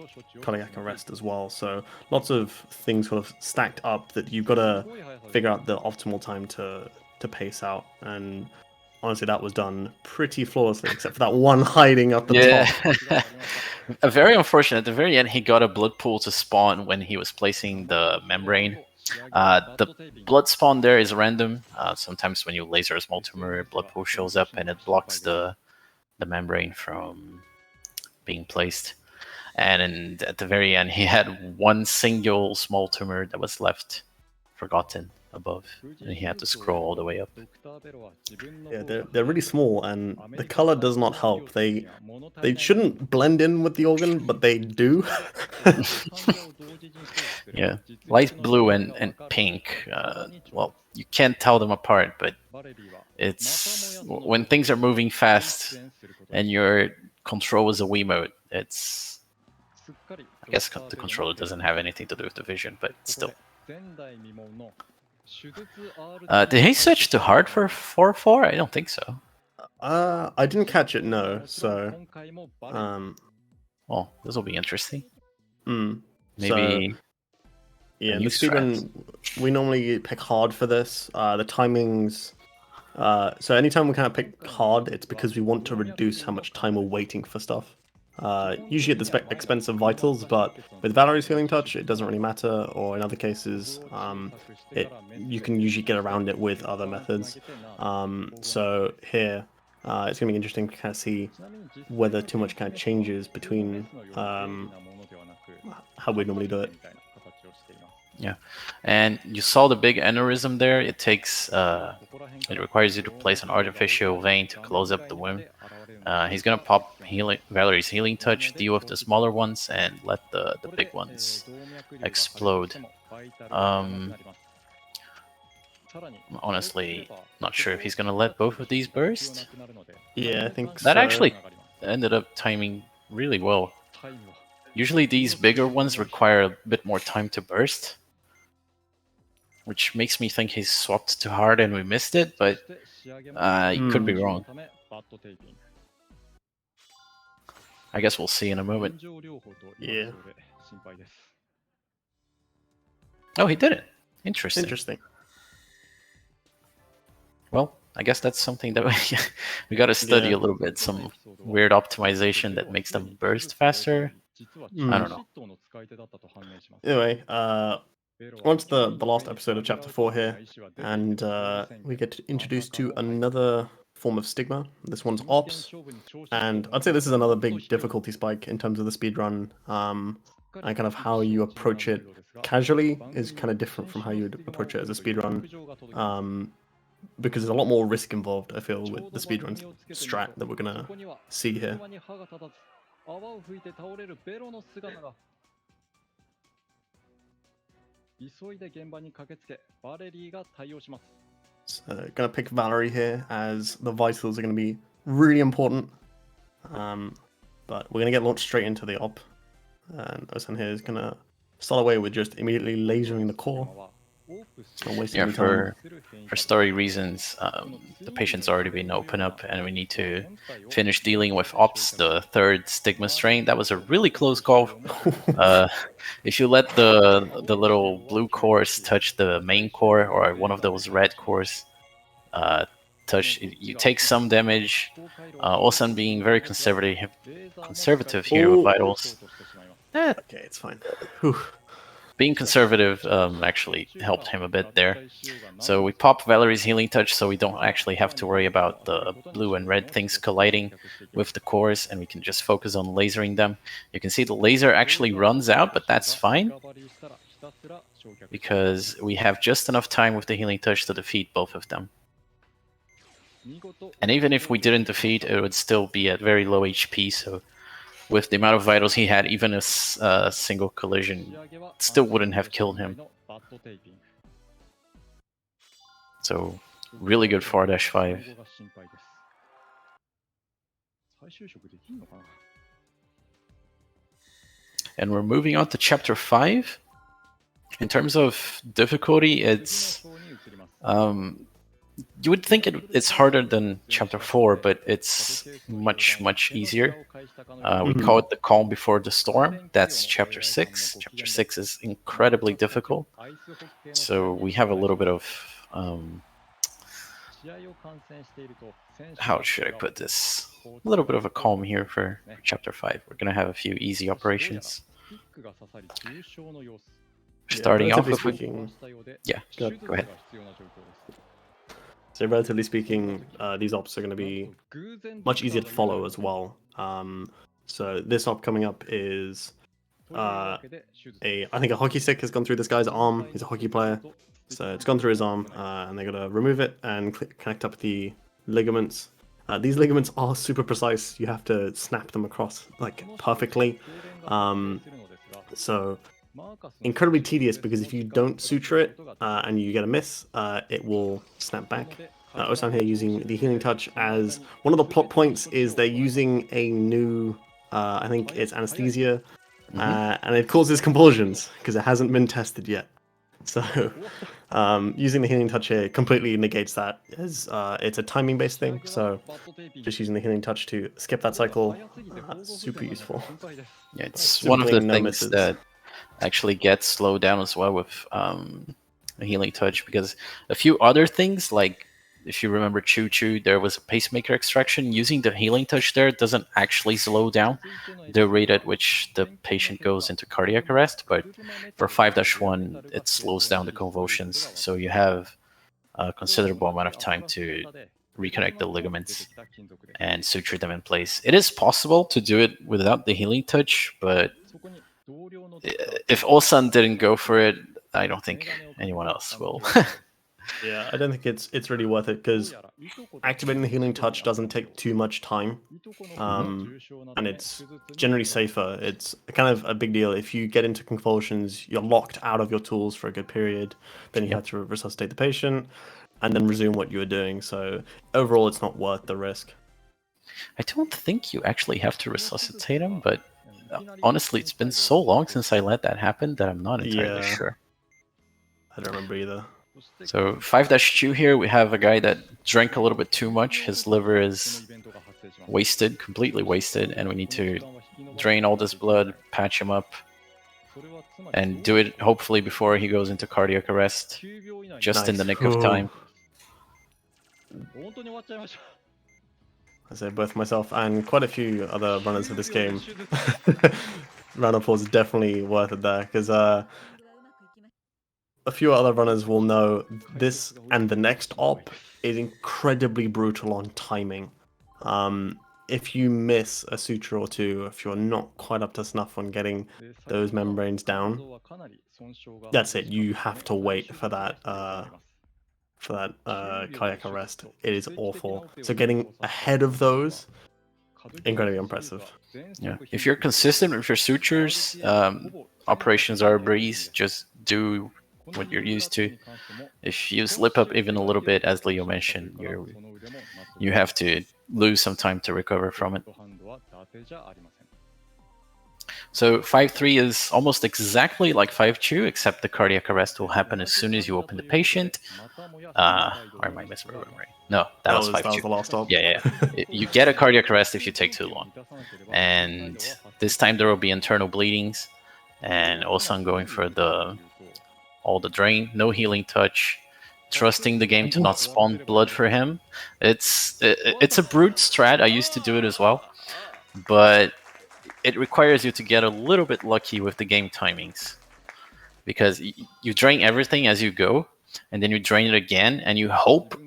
cardiac arrest as well. So lots of things sort of stacked up that you've got to figure out the optimal time to pace out. And honestly, that was done pretty flawlessly, except for that one hiding up the top. Very unfortunate. At the very end, he got a blood pool to spawn when he was placing the membrane. The blood spawn there is random. Sometimes when you laser a small tumor, blood pool shows up and it blocks the membrane from being placed. And at the very end, he had 1 single small tumor that was left forgotten above, and he had to scroll all the way up. Yeah, they're really small, and the color does not help. They shouldn't blend in with the organ, but they do. Yeah, light blue and pink. Well, you can't tell them apart, but it's when things are moving fast and your control is a Wiimote. It's, I guess the controller doesn't have anything to do with the vision, but still. Did he switch to hard for 4-4? I don't think so. I didn't catch it, no. So, well, this will be interesting. Maybe. So, yeah, in the speedrun, we normally pick hard for this. The timings. So anytime we kind of pick hard, it's because we want to reduce how much time we're waiting for stuff. Usually at the expense of vitals, but with Valerie's healing touch, it doesn't really matter, or in other cases, you can usually get around it with other methods. So here, it's going to be interesting to kind of see whether too much kind of changes between how we normally do it. Yeah, and you saw the big aneurysm there. It takes, it requires you to place an artificial vein to close up the wound. He's gonna pop Valerie's healing touch, deal with the smaller ones, and let the big ones explode. Honestly, not sure if he's gonna let both of these burst. Yeah, I think that so. Actually ended up timing really well. Usually these bigger ones require a bit more time to burst, which makes me think he's swapped to hard and we missed it, but he could be wrong. I guess we'll see in a moment. Yeah. Oh, he did it. Interesting. Well, I guess that's something that we got to study a little bit. Some weird optimization that makes them burst faster. I don't know. Anyway, on to the last episode of Chapter 4 here, and we get introduced to another form of stigma. This one's ops, and I'd say this is another big difficulty spike in terms of the speedrun, and kind of how you approach it casually is kind of different from how you would approach it as a speedrun, because there's a lot more risk involved, I feel, with the speedrun strat that we're gonna see here. So, gonna pick Valerie here as the vitals are gonna be really important. But we're gonna get launched straight into the op, and Osan here is gonna start away with just immediately lasering the core. Yeah, for story reasons, the patient's already been opened up, and we need to finish dealing with ops, the third stigma strain. That was a really close call. If you let the little blue cores touch the main core, or one of those red cores touch, you take some damage. Osan being very conservative here with vitals. Okay, it's fine. Whew. being conservative actually helped him a bit there. So we pop Valerie's Healing Touch so we don't actually have to worry about the blue and red things colliding with the cores, and we can just focus on lasering them. You can see the laser actually runs out, but that's fine, because we have just enough time with the Healing Touch to defeat both of them. And even if we didn't defeat, it would still be at very low HP, so with the amount of vitals he had, even a single collision still wouldn't have killed him. So, really good 4-5. And we're moving on to Chapter 5. In terms of difficulty, it's... you would think it's harder than Chapter 4, but it's much, much easier. We call it the calm before the storm. That's Chapter 6. Chapter 6 is incredibly difficult. So we have a little bit of... how should I put this? A little bit of a calm here for Chapter 5. We're going to have a few easy operations. Starting off with... Yeah, go ahead. So relatively speaking, these ops are going to be much easier to follow as well. So this op coming up is I think a hockey stick has gone through this guy's arm. He's a hockey player, so it's gone through his arm, and they're gonna remove it and connect up the ligaments. These ligaments are super precise. You have to snap them across like perfectly. So incredibly tedious, because if you don't suture it and you get a miss, it will snap back. Also, I'm here using the Healing Touch as one of the plot points is they're using a new, I think it's anesthesia, and it causes convulsions because it hasn't been tested yet. So using the Healing Touch here completely negates that. It's a timing-based thing, so just using the Healing Touch to skip that cycle, super useful. Yeah, it's one of the things that actually gets slowed down as well with a Healing Touch, because a few other things, like if you remember Choo Choo, there was a pacemaker extraction. Using the Healing Touch there doesn't actually slow down the rate at which the patient goes into cardiac arrest, but for 5-1 it slows down the convulsions, so you have a considerable amount of time to reconnect the ligaments and suture them in place. It is possible to do it without the Healing Touch, but if Osan didn't go for it, I don't think anyone else will. Yeah, I don't think it's really worth it, because activating the Healing Touch doesn't take too much time, and it's generally safer. It's kind of a big deal. If you get into convulsions, you're locked out of your tools for a good period, then you have to resuscitate the patient, and then resume what you were doing. So overall, it's not worth the risk. I don't think you actually have to resuscitate him, but honestly, it's been so long since I let that happen that I'm not entirely sure. I don't remember either. So 5-2 here, we have a guy that drank a little bit too much. His liver is wasted, completely wasted, and we need to drain all this blood, patch him up, and do it hopefully before he goes into cardiac arrest, just in the nick of time. I say both myself and quite a few other runners of this game. Round of applause is definitely worth it there, because a few other runners will know this, and the next op is incredibly brutal on timing. If you miss a suture or two, if you're not quite up to snuff on getting those membranes down, that's it. You have to wait for that cardiac arrest. It is awful. So getting ahead of those, incredibly impressive. Yeah, if you're consistent with your sutures, operations are a breeze. Just do what you're used to. If you slip up even a little bit, as Leo mentioned, you have to lose some time to recover from it. So 5-3 is almost exactly like 5-2, except the cardiac arrest will happen as soon as you open the patient. Or am I misremembering? No, that was 5-2. That was the last op. Yeah. You get a cardiac arrest if you take too long. And this time there will be internal bleedings, and Osan going for all the drain, no Healing Touch, trusting the game to not spawn blood for him. It's a brute strat. I used to do it as well, but it requires you to get a little bit lucky with the game timings. because you drain everything as you go, and then you drain it again, and you hope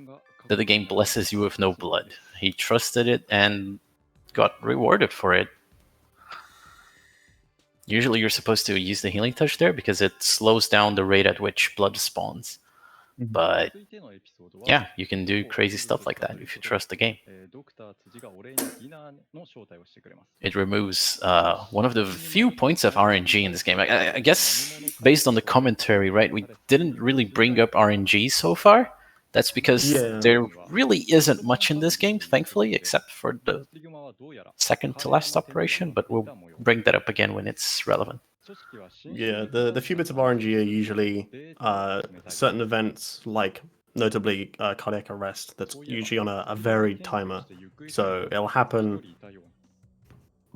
that the game blesses you with no blood. He trusted it and got rewarded for it. Usually you're supposed to use the healing touch there because it slows down the rate at which blood spawns. But yeah, you can do crazy stuff like that if you trust the game. It removes one of the few points of RNG in this game. I guess based on the commentary, right, we didn't really bring up RNG so far. That's because there really isn't much in this game, thankfully, except for the second to last operation, but we'll bring that up again when it's relevant. Yeah, the few bits of RNG are usually certain events, like notably cardiac arrest, that's usually on a varied timer. So it'll happen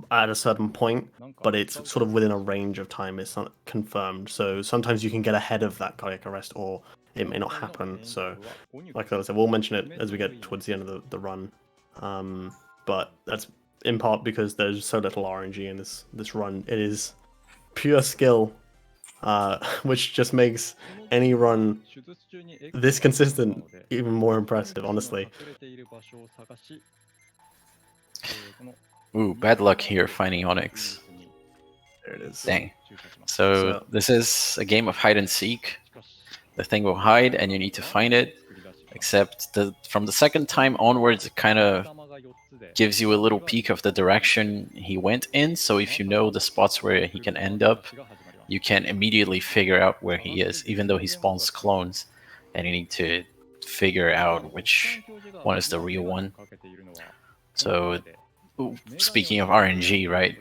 at a certain point, but it's sort of within a range of time. It's not confirmed. So sometimes you can get ahead of that cardiac arrest, or it may not happen. So, like I said, we'll mention it as we get towards the end of the run. But that's in part because there's so little RNG in this run. It is pure skill, which just makes any run this consistent even more impressive, honestly. Ooh, bad luck here finding Onyx. There it is. Dang. So this is a game of hide and seek. The thing will hide and you need to find it. Except from the second time onwards, it kind of gives you a little peek of the direction he went in. So if you know the spots where he can end up, you can immediately figure out where he is, even though he spawns clones. And you need to figure out which one is the real one. So speaking of RNG, right,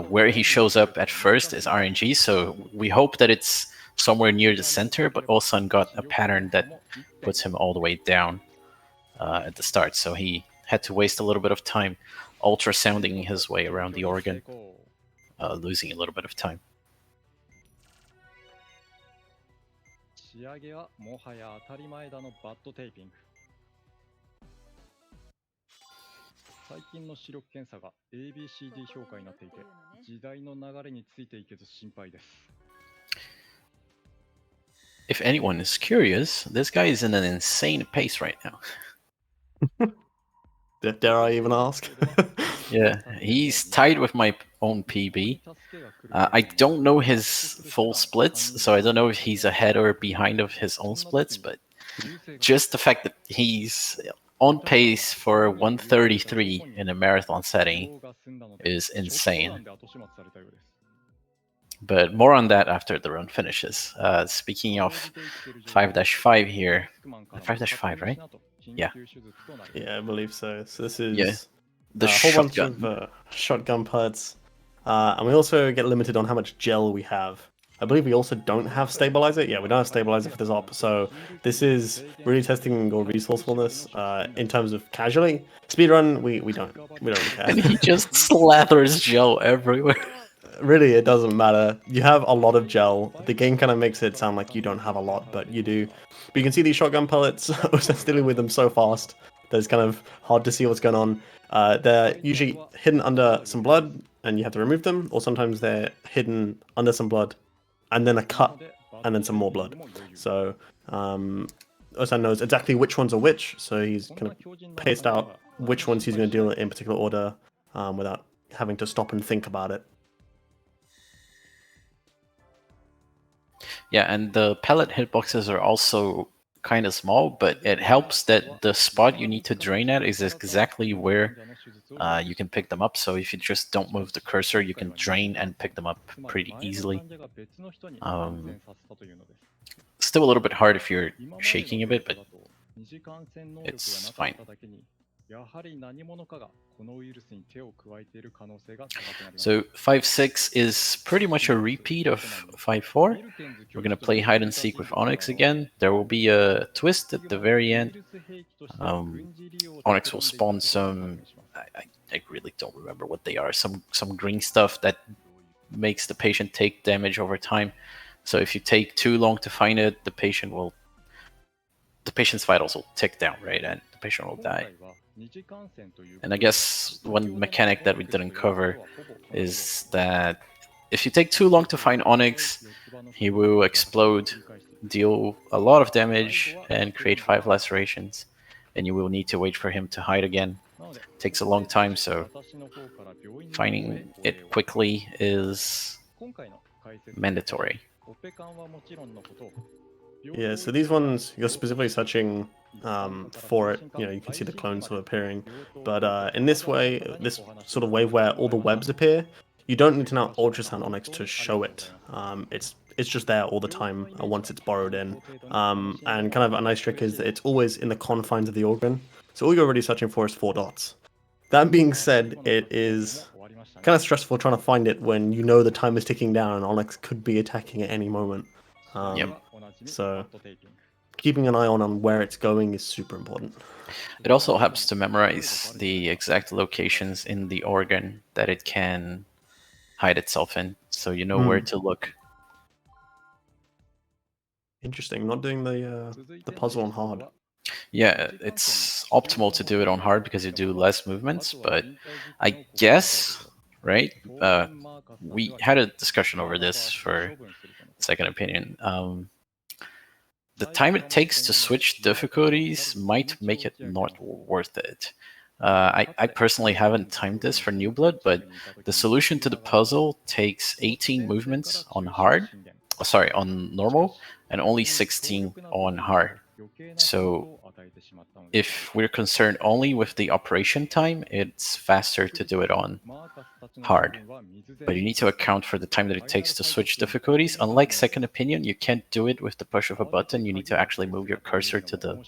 where he shows up at first is RNG, so we hope that it's somewhere near the center, but Olsan got a pattern that puts him all the way down at the start, so he had to waste a little bit of time ultrasounding his way around the organ, losing a little bit of time. If anyone is curious, this guy is in an insane pace right now. Dare I even ask? Yeah, he's tied with my own PB. I don't know his full splits, so I don't know if he's ahead or behind of his own splits, but just the fact that he's on pace for 133 in a marathon setting is insane. But more on that after the run finishes. Speaking of 5-5 here, 5-5, right? Yeah. Yeah, I believe so. So this is the whole bunch of shotgun parts. And we also get limited on how much gel we have. I believe we also don't have stabilizer. Yeah, we don't have stabilizer for this op. So this is really testing your resourcefulness in terms of casually. Speedrun, we don't really care. And he just slathers gel everywhere. Really, it doesn't matter. You have a lot of gel. The game kind of makes it sound like you don't have a lot, but you do. But you can see these shotgun pellets. Osan's dealing with them so fast that it's kind of hard to see what's going on. They're usually hidden under some blood, and you have to remove them, or sometimes they're hidden under some blood, and then a cut, and then some more blood. So Osan knows exactly which ones are which, so he's kind of paced out which ones he's going to deal in particular order without having to stop and think about it. Yeah, and the pellet hitboxes are also kind of small, but it helps that the spot you need to drain at is exactly where you can pick them up. So if you just don't move the cursor, you can drain and pick them up pretty easily. Still a little bit hard if you're shaking a bit, but it's fine. So 5-6 is pretty much a repeat of 5-4. We're going to play hide and seek with Onyx again. There will be a twist at the very end. Onyx will spawn some, I really don't remember what they are, some green stuff that makes the patient take damage over time. So if you take too long to find it, the patient's vitals will tick down, right? And the patient will die. And I guess one mechanic that we didn't cover is that if you take too long to find Onyx, he will explode, deal a lot of damage, and create 5 lacerations. And you will need to wait for him to hide again. It takes a long time, so finding it quickly is mandatory. Yeah, so these ones, you're specifically searching for it. You know, you can see the clones sort of appearing. But in this way, this sort of wave where all the webs appear, you don't need to now ultrasound Onyx to show it. It's just there all the time once it's borrowed in. And kind of a nice trick is that it's always in the confines of the organ. So all you're really searching for is 4 dots. That being said, it is kind of stressful trying to find it when you know the time is ticking down and Onyx could be attacking at any moment. So keeping an eye on where it's going is super important. It also helps to memorize the exact locations in the organ that it can hide itself in, so you know where to look. Interesting. Not doing the puzzle on hard. Yeah, it's optimal to do it on hard because you do less movements, but I guess, right? We had a discussion over this for second opinion. The time it takes to switch difficulties might make it not worth it. I personally haven't timed this for New Blood, but the solution to the puzzle takes 18 movements on hard, on normal, and only 16 on hard. So if we're concerned only with the operation time, it's faster to do it on hard. But you need to account for the time that it takes to switch difficulties. Unlike Second Opinion, you can't do it with the push of a button. You need to actually move your cursor to the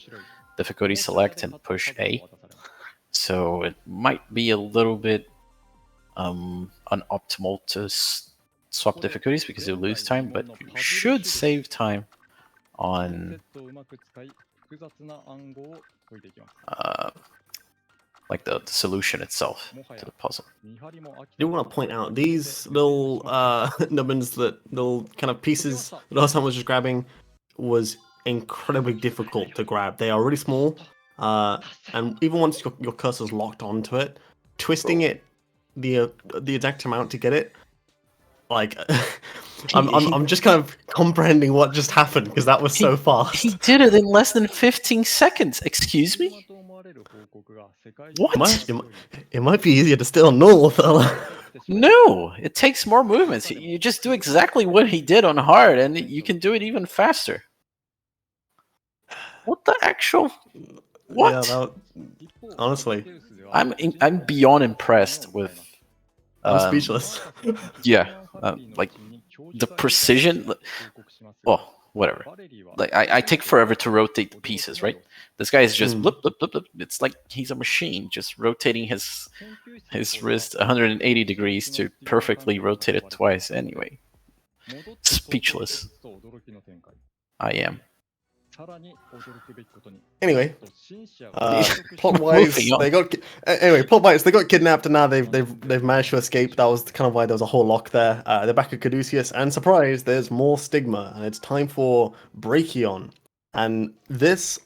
difficulty select and push A. So it might be a little bit unoptimal to swap difficulties because you lose time, but you should save time on like the solution itself to the puzzle. I do want to point out these little nubbins, little kind of pieces that Hassan was just grabbing, was incredibly difficult to grab. They are really small, and even once your cursor's locked onto it, twisting it the exact amount to get it, like I'm just kind of comprehending what just happened because that was so fast. He did it in less than 15 seconds. Excuse me? What? It might be easier to stay on normal, fella. No, it takes more movements. You just do exactly what he did on hard, and you can do it even faster. What the actual? What? Yeah, honestly, I'm beyond impressed with. I'm speechless. Yeah, like the precision. Well, whatever. Like I take forever to rotate the pieces, right? This guy is just blip, blip, blip, blip. It's like he's a machine, just rotating his wrist 180 degrees to perfectly rotate it twice. Anyway, speechless. I am. Anyway, plot-wise, they got kidnapped, and now they've managed to escape. That was kind of why there was a whole lock there. They're back at Caduceus, and surprise, there's more stigma, and it's time for Brachion. And this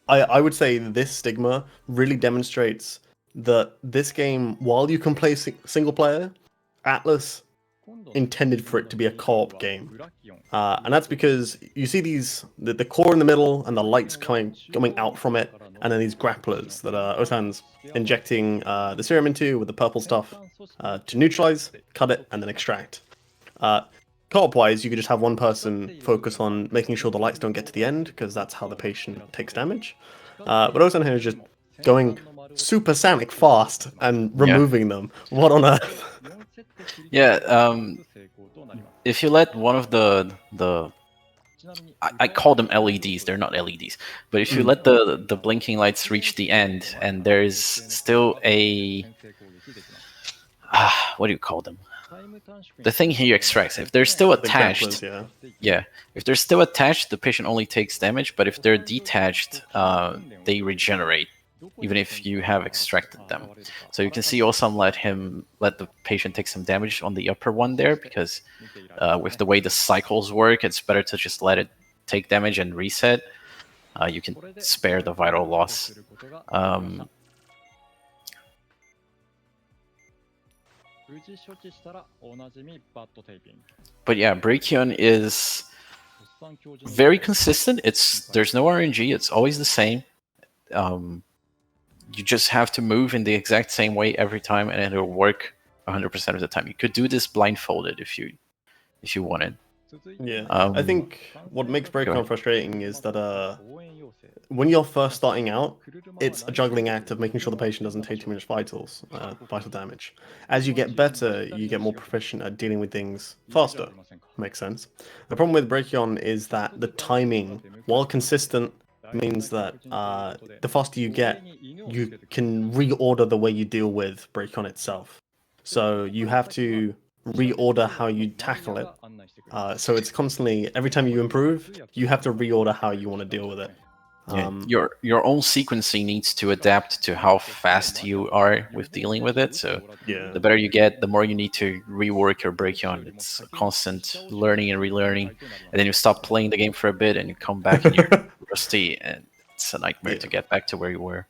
I would say this stigma really demonstrates that this game, while you can play single player, Atlas intended for it to be a co-op game, and that's because you see the core in the middle and the lights coming out from it, and then these grapplers that Osan's injecting the serum into with the purple stuff to neutralize, cut it, and then extract. Co-op wise, you could just have one person focus on making sure the lights don't get to the end, because that's how the patient takes damage. But Osan here is just going supersonic fast and removing them. What on earth? Yeah, if you let one of the I call them LEDs, they're not LEDs, but if you let the blinking lights reach the end and there's still a what do you call them? The thing here extracts. If they're still attached, if they're still attached, the patient only takes damage, but if they're detached, they regenerate, even if you have extracted them. So you can see Osam let the patient take some damage on the upper one there, because with the way the cycles work, it's better to just let it take damage and reset. You can spare the vital loss. But yeah, Brachion is very consistent. There's no RNG. It's always the same. You just have to move in the exact same way every time, and it'll work 100% of the time. You could do this blindfolded if you wanted. Yeah, I think what makes Breakdown frustrating is that when you're first starting out, it's a juggling act of making sure the patient doesn't take too much vital damage. As you get better, you get more proficient at dealing with things faster. Makes sense. The problem with Brachion is that the timing, while consistent, means that the faster you get, you can reorder the way you deal with Brachion itself. So you have to reorder how you tackle it. So it's constantly, every time you improve, you have to reorder how you want to deal with it. Yeah, your own sequencing needs to adapt to how fast you are with dealing with it. So yeah, the better you get, the more you need to rework your Brachion. It's a constant learning and relearning, and then you stop playing the game for a bit, and you come back and you're rusty, and it's a nightmare to get back to where you were.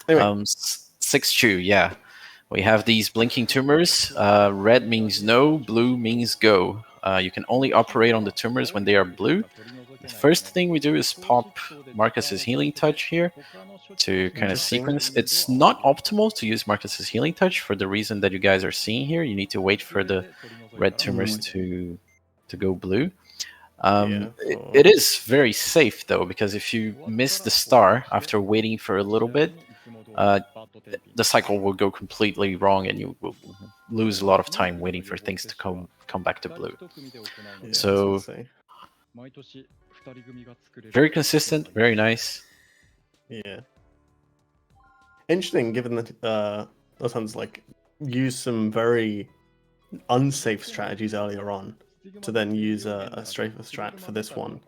Anyway. 6-2, yeah. We have these blinking tumors. Red means no, blue means go. You can only operate on the tumors when they are blue. The first thing we do is pop Marcus's healing touch here to kind of sequence. It's not optimal to use Marcus's healing touch for the reason that you guys are seeing here. You need to wait for the red tumors to go blue. It is very safe though, because if you miss the star after waiting for a little bit, the cycle will go completely wrong, and you will lose a lot of time waiting for things to come back to blue. Yeah, so very consistent, very nice. Yeah. Interesting, given that those ones like use some very unsafe strategies earlier on to then use a strafer strat for this one.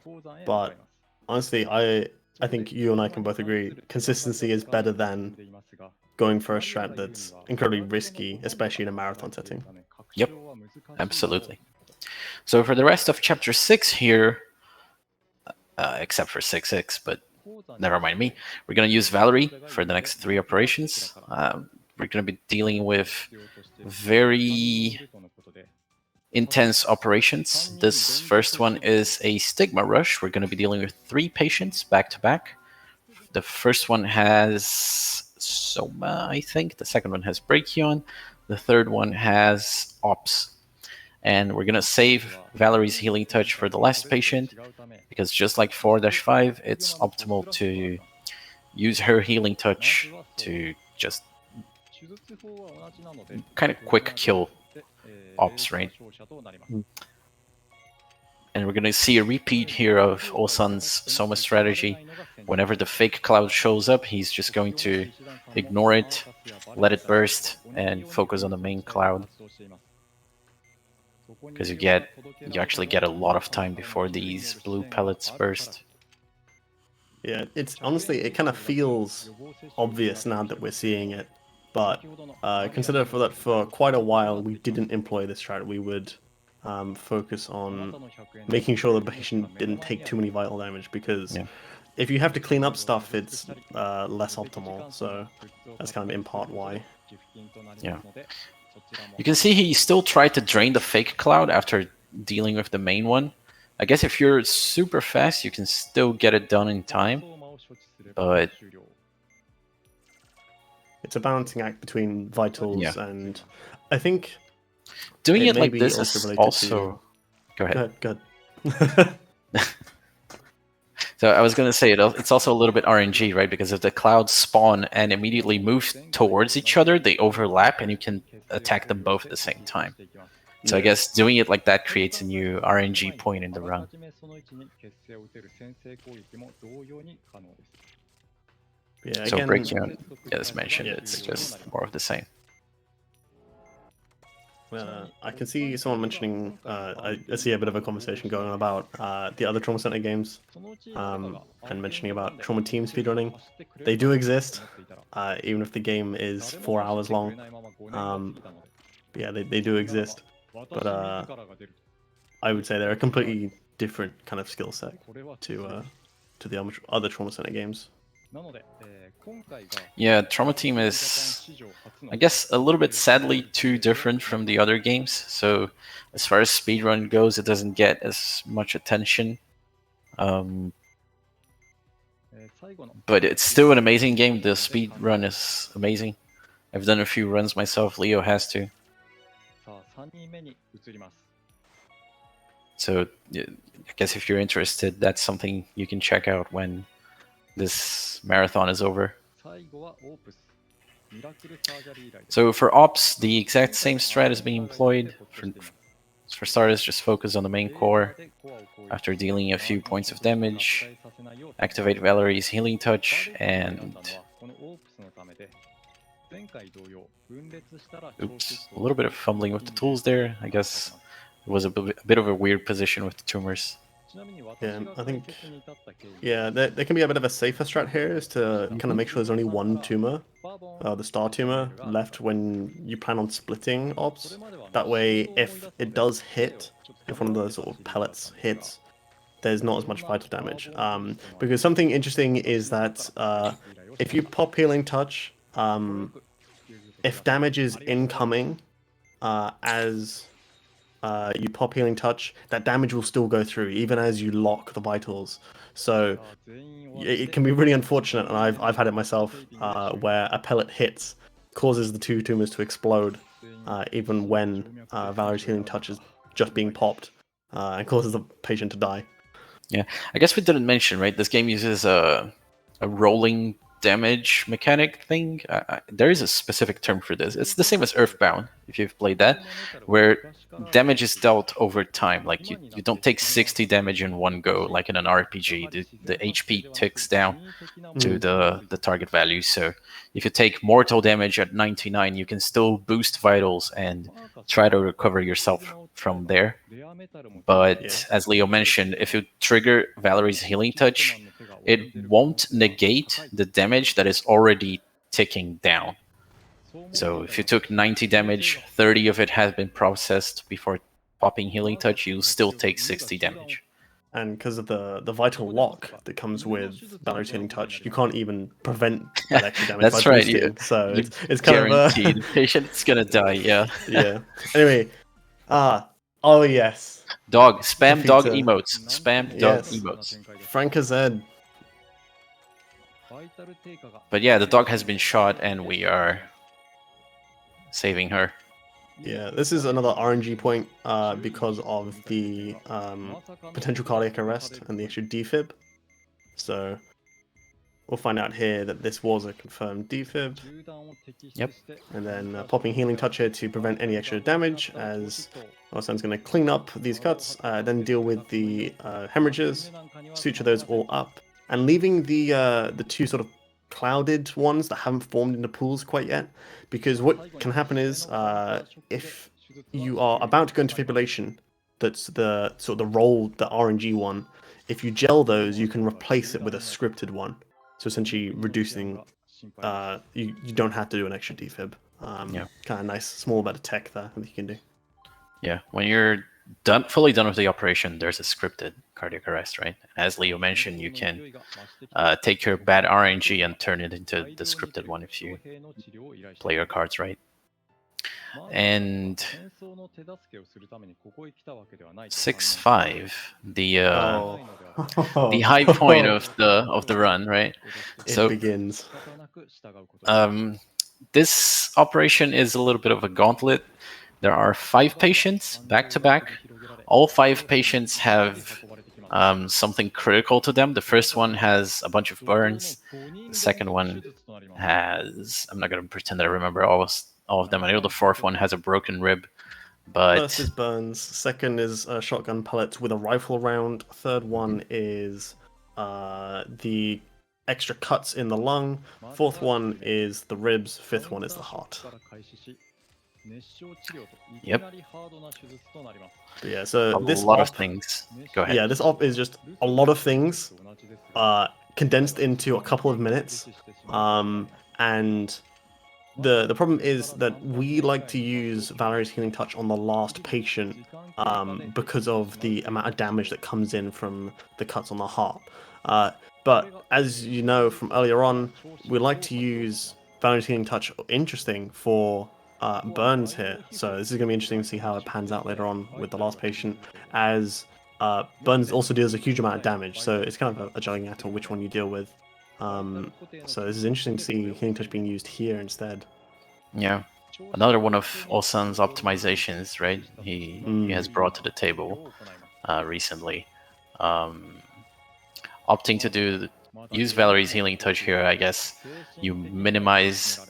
But honestly, I think you and I can both agree consistency is better than going for a strat that's incredibly risky, especially in a marathon setting. Yep, absolutely. So for the rest of Chapter 6 here, except for 6-6, but never mind me, we're going to use Valerie for the next 3 operations. We're going to be dealing with very intense operations. This first one is a Stigma Rush. We're going to be dealing with 3 patients back to back. The first one has Soma, I think. The second one has Brachion. The third one has Ops. And we're going to save Valerie's healing touch for the last patient, because just like 4-5, it's optimal to use her healing touch to just kind of quick kill Ops, right? And we're going to see a repeat here of Osan's Soma strategy. Whenever the fake cloud shows up, he's just going to ignore it, let it burst, and focus on the main cloud. Because you actually get a lot of time before these blue pellets burst. Yeah, it's honestly, it kind of feels obvious now that we're seeing it, but consider that for quite a while we didn't employ this strat. We would focus on making sure the patient didn't take too many vital damage, because if you have to clean up stuff, it's less optimal. So that's kind of in part why. Yeah. You can see he still tried to drain the fake cloud after dealing with the main one. I guess if you're super fast, you can still get it done in time, but it's a balancing act between vitals and I think doing it like this is also... Go ahead. Go ahead. So I was going to say, it's also a little bit RNG, right? Because if the clouds spawn and immediately move towards each other, they overlap, and you can attack them both at the same time. So I guess doing it like that creates a new RNG point in the run. Yeah, so Brachion, as mentioned, it's just more of the same. I can see someone mentioning, I see a bit of a conversation going on about the other Trauma Center games, and mentioning about Trauma Team speedrunning. They do exist, even if the game is 4 hours long. Yeah, they do exist, but I would say they're a completely different kind of skill set to the other Trauma Center games. Yeah, Trauma Team is, I guess, a little bit sadly too different from the other games. So as far as speedrun goes, it doesn't get as much attention. But it's still an amazing game. The speedrun is amazing. I've done a few runs myself. Leo has to. So I guess if you're interested, that's something you can check out when this marathon is over. So for ops, the exact same strat is being employed. For starters, just focus on the main core. After dealing a few points of damage, activate Valerie's healing touch and... Oops, a little bit of fumbling with the tools there. I guess it was a bit of a weird position with the tumors. Yeah, I think, yeah, there can be a bit of a safer strat here, is to kind of make sure there's only one tumor, the star tumor, left when you plan on splitting ops. That way, if it does hit, if one of the sort of pellets hits, there's not as much vital damage. Because something interesting is that if you pop Healing Touch, if damage is incoming as you pop Healing Touch, that damage will still go through, even as you lock the vitals. So it can be really unfortunate, and I've had it myself, where a pellet hits, causes the two tumors to explode, even when Valerie's Healing Touch is just being popped, and causes the patient to die. Yeah, I guess we didn't mention, right? This game uses a rolling damage mechanic thing. There is a specific term for this. It's the same as Earthbound, if you've played that, where damage is dealt over time. Like you don't take 60 damage in one go, like in an RPG. The HP ticks down to the target value. So if you take mortal damage at 99, you can still boost vitals and try to recover yourself from there. But as Leo mentioned, if you trigger Valerie's healing touch, it won't negate the damage that is already ticking down. So if you took 90 damage, 30 of it has been processed before popping healing touch, you'll still take 60 damage. And because of the vital lock that comes with Valerie's Healing Touch, you can't even prevent that extra damage by boosting. So it's kind guaranteed. of The patient's gonna die. Yeah. Yeah. Anyway, oh yes. Dog spam dog Defeater. emotes. Spam dog emotes. Franca Zed. But yeah, the dog has been shot, and we are saving her. Yeah, this is another RNG point because of the potential cardiac arrest and the extra defib. So we'll find out here that this was a confirmed defib. Yep. And then popping Healing Touch here to prevent any extra damage, as Arsène's going to clean up these cuts, then deal with the hemorrhages, suture those all up, and leaving the two sort of clouded ones that haven't formed into pools quite yet, because what can happen is if you are about to go into fibrillation, that's the sort of the roll, the RNG one, if you gel those, you can replace it with a scripted one, so essentially reducing you don't have to do an extra defib. Kind of nice small bit of tech there that you can do. Yeah, when you're fully done with the operation, there's a scripted cardiac arrest, right? As Leo mentioned, you can take your bad RNG and turn it into the scripted one if you play your cards right. And 6-5, the high point of the run, right? It begins. This operation is a little bit of a gauntlet. There are 5 patients back to back. All 5 patients have something critical to them. The first one has a bunch of burns. The second one has... I'm not going to pretend that I remember all of them. I know the fourth one has a broken rib. But first is burns. Second is shotgun pellets with a rifle round. Third one is the extra cuts in the lung. Fourth one is the ribs. Fifth one is the heart. Yep. But yeah, so this lot of things. Go ahead. Yeah, this op is just a lot of things condensed into a couple of minutes. And the problem is that we like to use Valerie's Healing Touch on the last patient because of the amount of damage that comes in from the cuts on the heart. But But as you know from earlier on, we like to use Boundary Healing Touch interesting for burns here. So this is going to be interesting to see how it pans out later on with the last patient, as burns also deals a huge amount of damage. So it's kind of a juggling act on which one you deal with. So this is interesting to see Healing Touch being used here instead. Yeah. Another one of Osan's optimizations, right? He has brought to the table recently. Opting to use Valerie's Healing Touch here, I guess you minimize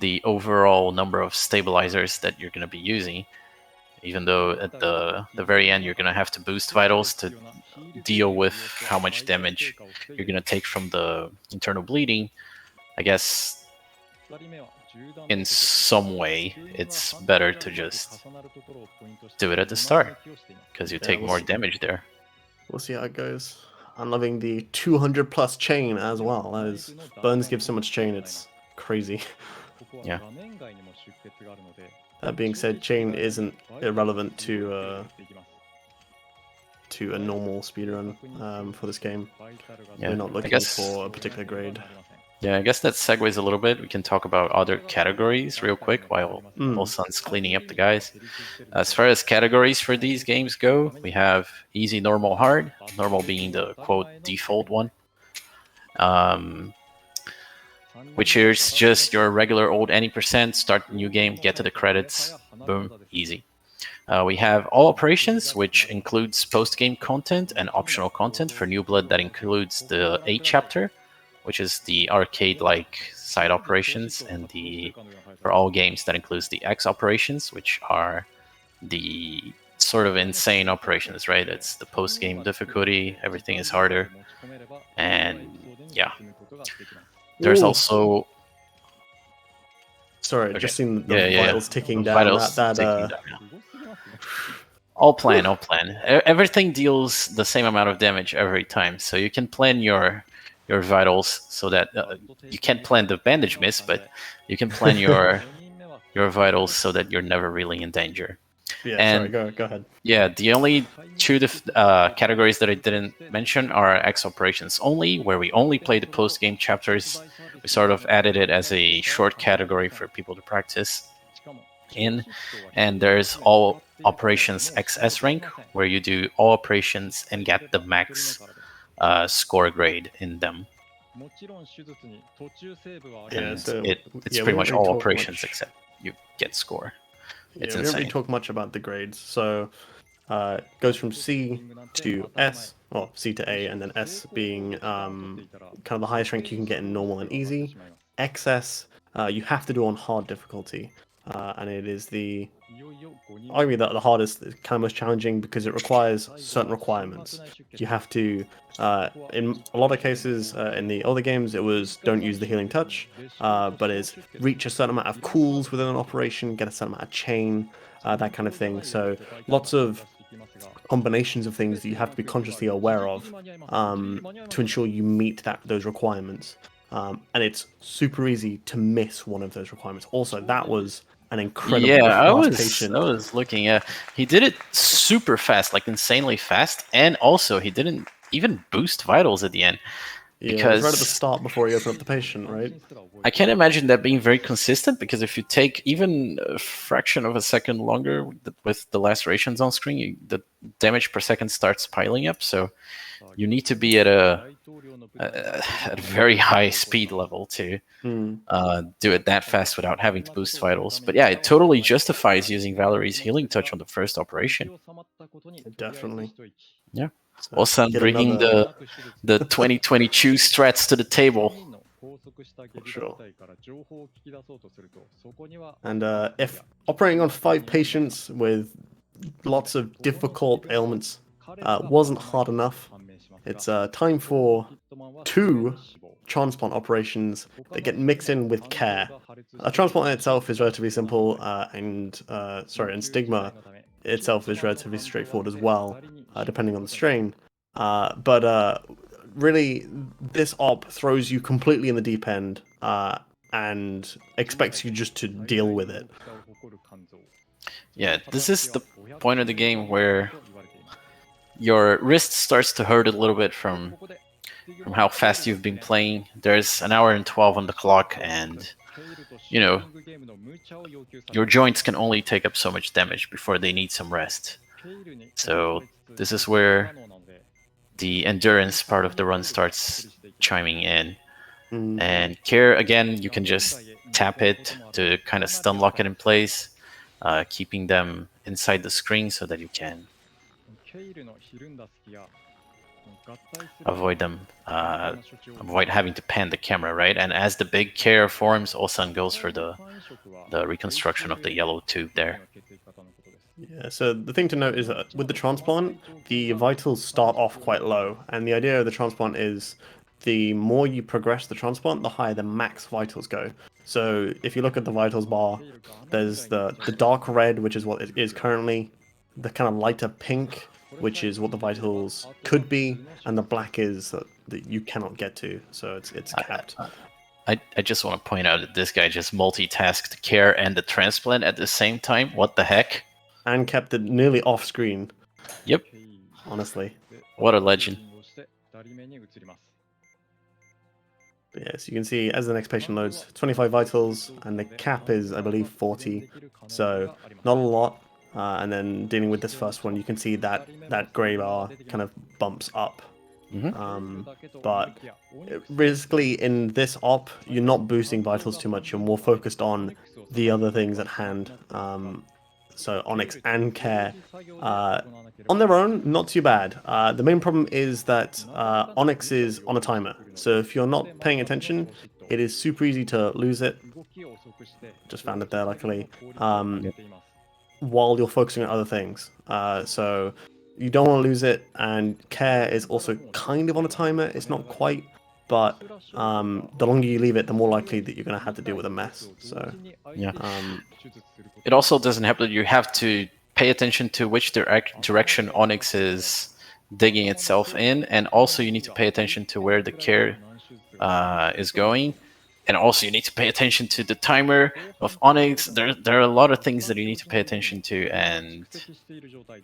the overall number of stabilizers that you're going to be using, even though at the very end you're going to have to boost vitals to deal with how much damage you're going to take from the internal bleeding. I guess in some way it's better to just do it at the start, because you take more damage there. We'll see how it goes. I'm loving the 200 plus chain as well. As burns gives so much chain, it's crazy. Yeah. That being said, chain isn't irrelevant to a normal speedrun for this game. Yeah, we're not looking for a particular grade. Yeah, I guess that segues a little bit. We can talk about other categories real quick while Olsan's cleaning up the guys. As far as categories for these games go, we have easy, normal, hard. Normal being the, quote, default one. Which is just your regular old any percent, start a new game, get to the credits, boom, easy. We have all operations, which includes post-game content and optional content. For New Blood, that includes the A chapter, which is the arcade-like side operations, and for all games that includes the X operations, which are the sort of insane operations, right? It's the post-game difficulty, everything is harder, and yeah. There's also... Sorry, okay. Just seen the vitals ticking down. Vitals ticking down. All plan. Everything deals the same amount of damage every time, so you can plan your vitals so that you can't plan the bandage miss, but you can plan your vitals so that you're never really in danger. Yeah, and, sorry, go ahead. Yeah, the only two categories that I didn't mention are X operations only, where we only play the post-game chapters. We sort of added it as a short category for people to practice in. And there's all operations XS rank, where you do all operations and get the max score grade in them. And it's pretty much all operations except you get score. It's we don't really talk much about the grades. So it goes from C to S, or C to A, and then S being kind of the highest rank you can get in normal and easy. XS you have to do on hard difficulty, and it is arguably the hardest, kind of most challenging, because it requires certain requirements. You have to, in a lot of cases, in the other games, it was don't use the healing touch, but is reach a certain amount of cools within an operation, get a certain amount of chain, that kind of thing. So lots of combinations of things that you have to be consciously aware of to ensure you meet those requirements. And it's super easy to miss one of those requirements. Also, that was an incredible patient. I was looking at, he did it super fast, like insanely fast, and also he didn't even boost vitals at the end. Yeah, because it was right at the start before he opened up the patient, right? I can't imagine that being very consistent, because if you take even a fraction of a second longer with the lacerations on screen, the damage per second starts piling up. So you need to be at a very high speed level to do it that fast without having to boost vitals. But yeah, it totally justifies using Valerie's Healing Touch on the first operation. Definitely. Yeah. Also bringing the 2022 strats to the table. For sure. And if operating on 5 patients with lots of difficult ailments wasn't hard enough, it's time for 2 transplant operations that get mixed in with care. A transplant in itself is relatively simple, and Stigma itself is relatively straightforward as well, depending on the strain. But really, this op throws you completely in the deep end and expects you just to deal with it. Yeah, this is the point of the game where your wrist starts to hurt a little bit from from how fast you've been playing. There's an hour and 12 on the clock, and you know, your joints can only take up so much damage before they need some rest. So this is where the endurance part of the run starts chiming in. And care, again, you can just tap it to kind of stun lock it in place, keeping them inside the screen so that you can avoid them, avoid having to pan the camera, right? And as the big care forms, Osan goes for the reconstruction of the yellow tube there. Yeah, so the thing to note is that with the transplant, the vitals start off quite low, and the idea of the transplant is the more you progress the transplant, the higher the max vitals go. So if you look at the vitals bar, there's the dark red, which is what it is currently, the kind of lighter pink, which is what the vitals could be, and the black is that you cannot get to, so it's capped. I just want to point out that this guy just multitasked care and the transplant at the same time. What the heck? And kept it nearly off screen. Yep. Honestly. What a legend. But yeah, so you can see as the next patient loads, 25 vitals, and the cap is, I believe, 40. So not a lot. And then dealing with this first one, you can see that grey bar kind of bumps up. But basically in this op, you're not boosting vitals too much. You're more focused on the other things at hand. So Onyx and Care, on their own, not too bad. The main problem is that Onyx is on a timer. So if you're not paying attention, it is super easy to lose it. Just found it there, luckily. While you're focusing on other things. So you don't want to lose it, and Care is also kind of on a timer. It's not quite, but the longer you leave it, the more likely that you're going to have to deal with a mess. So yeah. It also doesn't help that you have to pay attention to which direction Onyx is digging itself in, and also you need to pay attention to where the Care is going. And also you need to pay attention to the timer of Onyx. There are a lot of things that you need to pay attention to, and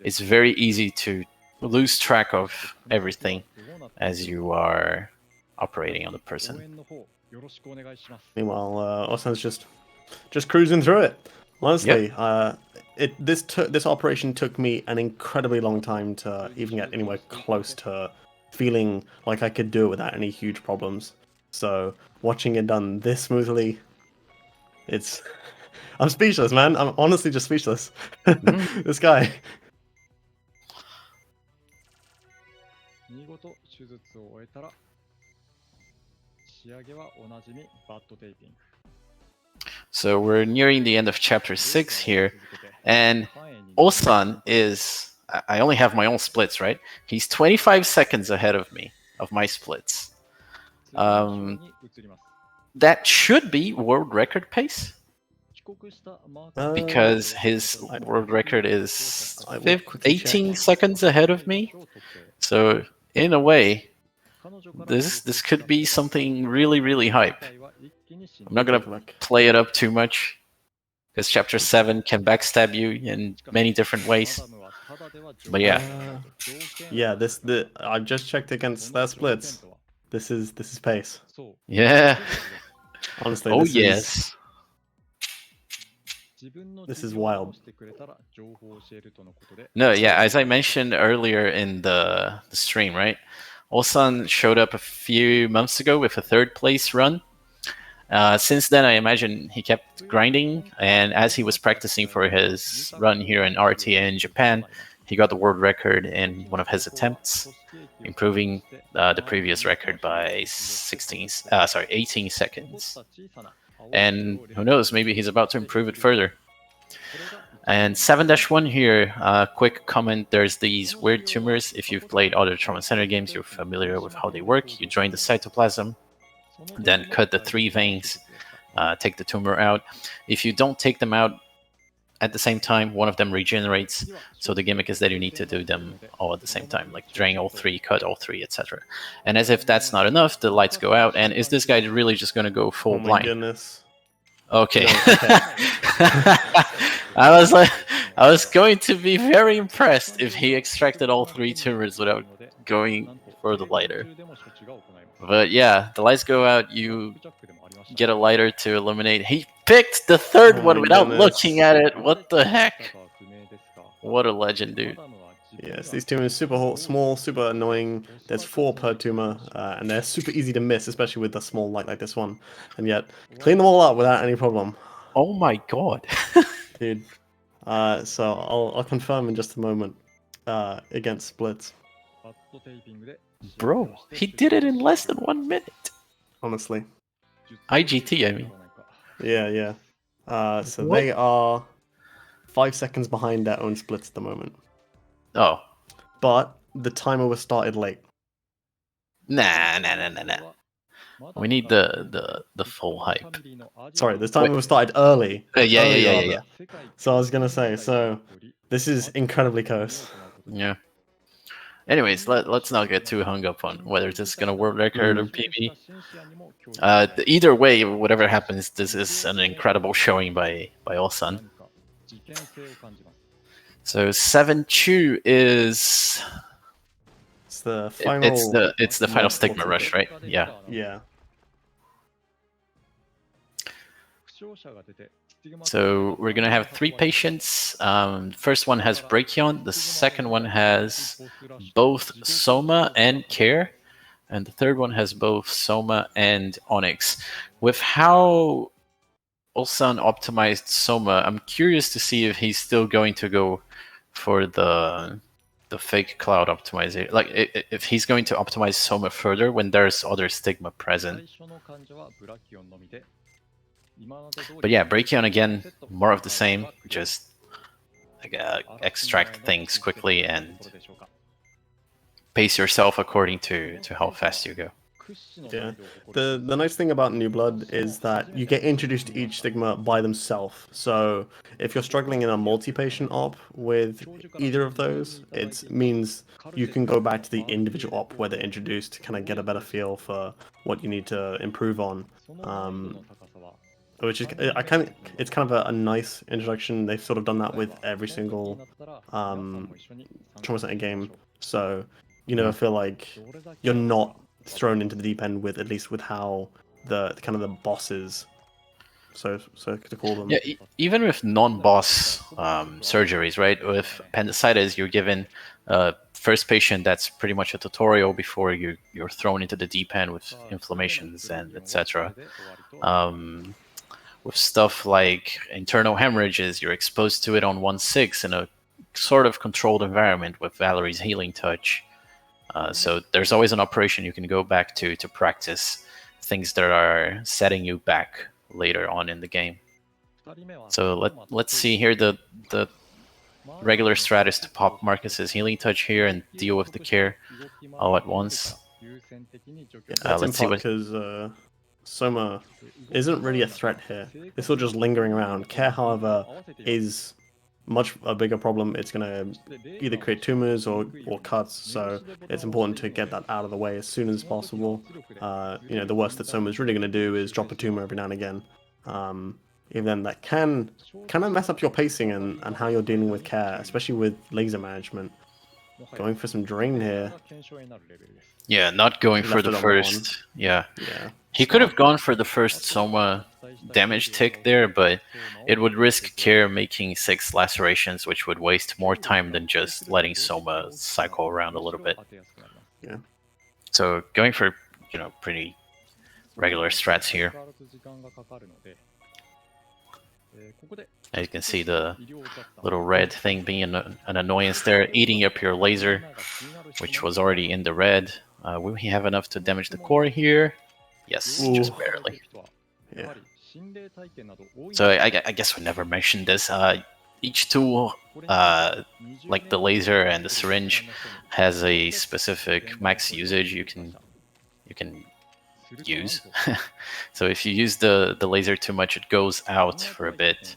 it's very easy to lose track of everything as you are operating on the person. Meanwhile, Osan's just cruising through it. Honestly, yep. This operation took me an incredibly long time to even get anywhere close to feeling like I could do it without any huge problems. So watching it done this smoothly, I'm speechless, man. I'm honestly just speechless. This guy. So we're nearing the end of chapter 6 here, and Osan is... I only have my own splits, right? He's 25 seconds ahead of me, of my splits. That should be world record pace, because his world record is 18 seconds ahead of me. So in a way, this could be something really, really hype. I'm not gonna play it up too much, because chapter 7 can backstab you in many different ways. But yeah, I just checked against their splits. This is pace. Yeah. Honestly, oh yes. This is wild. No, yeah, as I mentioned earlier in the stream, right? Osan showed up a few months ago with a 3rd place run. Since then, I imagine he kept grinding, and as he was practicing for his run here in RTA in Japan, he got the world record in one of his attempts, improving the previous record by 18 seconds. And who knows, maybe he's about to improve it further. And 7-1 here, quick comment, there's these weird tumors. If you've played other Trauma Center games, you're familiar with how they work. You join the cytoplasm, then cut the 3 veins, take the tumor out. If you don't take them out at the same time, one of them regenerates. So the gimmick is that you need to do them all at the same time, like drain all 3, cut all 3, etc. And as if that's not enough, the lights go out. And is this guy really just going to go full blind? Goodness. Okay. No, okay. I was going to be very impressed if he extracted all 3 tumors without going for the lighter. But yeah, the lights go out, you get a lighter to eliminate. He picked the third Oh one my without goodness. looking at it. What the heck? What a legend, dude. Yes, these tumors super small, super annoying. There's 4 per tumor, and they're super easy to miss, especially with a small light like this one. And yet, clean them all up without any problem. Oh my god. Dude. So I'll confirm in just a moment against splits. Bro, he did it in less than 1 minute. Honestly. IGT, I mean. Yeah. So What? they are 5 seconds behind their own splits at the moment. Oh. But the timer was started late. Nah. We need the full hype. Sorry, this timer was started early. Yeah. So I was gonna say, so this is incredibly close. Yeah. Anyways, let's not get too hung up on whether this is gonna world record or PB. Either way, whatever happens, this is an incredible showing by Olsan. So 7-2 is It's the final. it's the final stigma rush, right? Yeah. Yeah. So we're gonna have 3 patients. First one has Brachion. The second one has both Soma and Care, and the third one has both Soma and Onyx. With how Ulsan optimized Soma, I'm curious to see if he's still going to go for the fake cloud optimization. Like if he's going to optimize Soma further when there's other stigma present. But yeah, Brachion again, more of the same. Just like, extract things quickly and pace yourself according to how fast you go. Yeah. The nice thing about New Blood is that you get introduced to each stigma by themselves. So if you're struggling in a multi-patient op with either of those, it means you can go back to the individual op where they're introduced to kind of get a better feel for what you need to improve on. Which is it's kind of a nice introduction. They've sort of done that with every single Trauma Center game, so you never feel like you're not thrown into the deep end with, at least with how the kind of the bosses, so to call them. Yeah, even with non-boss surgeries, right? With appendicitis, you're given first patient that's pretty much a tutorial before you're thrown into the deep end with inflammations and etc. With stuff like internal hemorrhages, you're exposed to it on 1/6 in a sort of controlled environment with Valerie's healing touch. So there's always an operation you can go back to practice things that are setting you back later on in the game. So let's see here. The regular strat is to pop Marcus's healing touch here and deal with the Care all at once. Let's see what, because Soma isn't really a threat here. It's still just lingering around. Care, however, is much a bigger problem. It's going to either create tumors or cuts, so it's important to get that out of the way as soon as possible. The worst that Soma's really going to do is drop a tumor every now and again. Even then, that can kind of mess up your pacing and how you're dealing with Care, especially with laser management. Going for some drain here. Yeah, not going for the first. Yeah. He could have gone for the first Soma damage tick there, but it would risk Care making 6 lacerations, which would waste more time than just letting Soma cycle around a little bit. Yeah. So going for, pretty regular strats here. As you can see, the little red thing being an annoyance there, eating up your laser, which was already in the red. Will he have enough to damage the core here? Yes, just barely. Yeah. So I guess we never mentioned this. Each tool, like the laser and the syringe, has a specific max usage you can use. So if you use the laser too much, it goes out for a bit,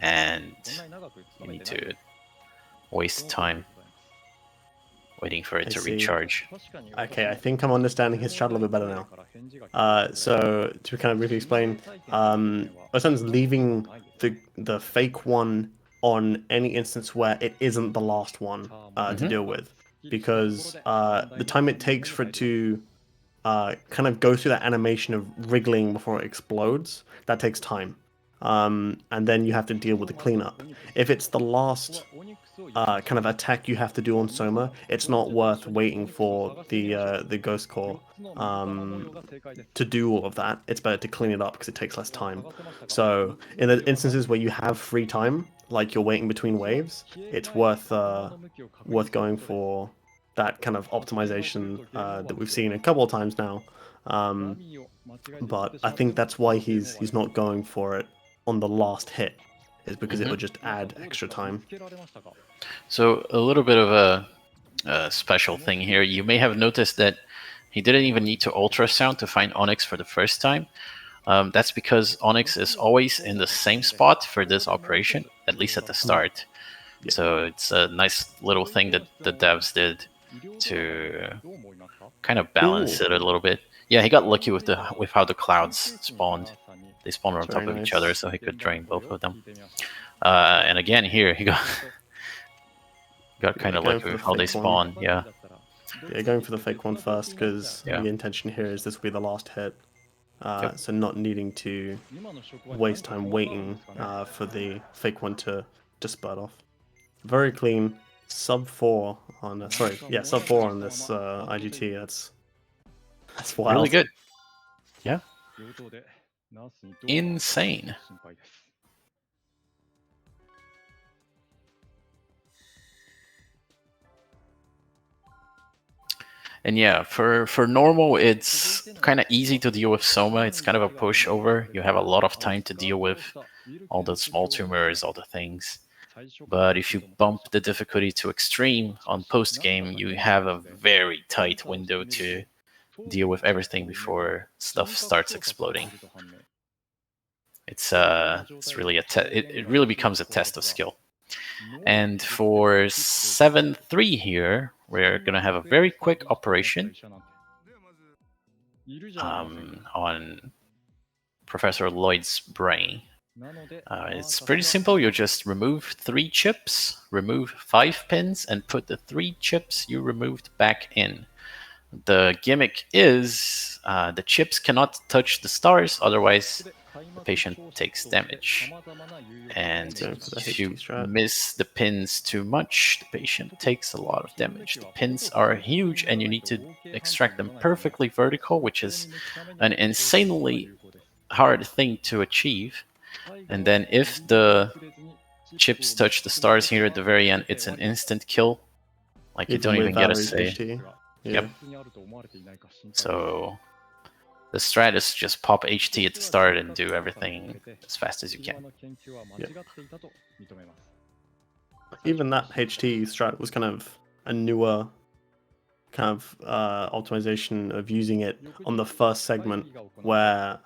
and you need to waste time waiting for it to recharge. Okay, I think I'm understanding his strat a little bit better now. So to kind of briefly explain, Osan's leaving the fake one on any instance where it isn't the last one to deal with. because the time it takes for it to kind of go through that animation of wriggling before it explodes, that takes time. And then you have to deal with the cleanup. If it's the last kind of attack you have to do on Soma, it's not worth waiting for the Ghost Core to do all of that. It's better to clean it up because it takes less time. So in the instances where you have free time, like you're waiting between waves, it's worth going for that kind of optimization that we've seen a couple of times now. But I think that's why he's not going for it on the last hit, is because it would just add extra time. So a little bit of a special thing here. You may have noticed that he didn't even need to ultrasound to find Onyx for the first time. That's because Onyx is always in the same spot for this operation, at least at the start. Yeah. So it's a nice little thing that the devs did to kind of balance it a little bit. Yeah, he got lucky with how the clouds spawned. They spawned on top of each other, so he could drain both of them. And again, here he got kind of lucky with how they spawn. Yeah. Yeah, going for the fake one first because the intention here is this will be the last hit. So not needing to waste time waiting for the fake one to spurt off. Very clean. Sub 4 on sub 4 on this IGT. That's wild. Really good. Yeah. Insane. And yeah, for normal, it's kind of easy to deal with Soma. It's kind of a pushover. You have a lot of time to deal with all the small tumors, all the things. But if you bump the difficulty to extreme on post-game, you have a very tight window to deal with everything before stuff starts exploding. It's really it really becomes a test of skill. And for 7-3 here, we're going to have a very quick operation on Professor Lloyd's brain. It's pretty simple. You just remove 3 chips, remove 5 pins, and put the 3 chips you removed back in. The gimmick is the chips cannot touch the stars, otherwise the patient takes damage. And if you miss the pins too much, the patient takes a lot of damage. The pins are huge and you need to extract them perfectly vertical, which is an insanely hard thing to achieve. And then if the chips touch the stars here at the very end, it's an instant kill. Like you don't even get a say. Yep. So the strat is just pop HT at the start and do everything as fast as you can. Yep. Even that HT strat was kind of a newer kind of optimization of using it on the first segment, where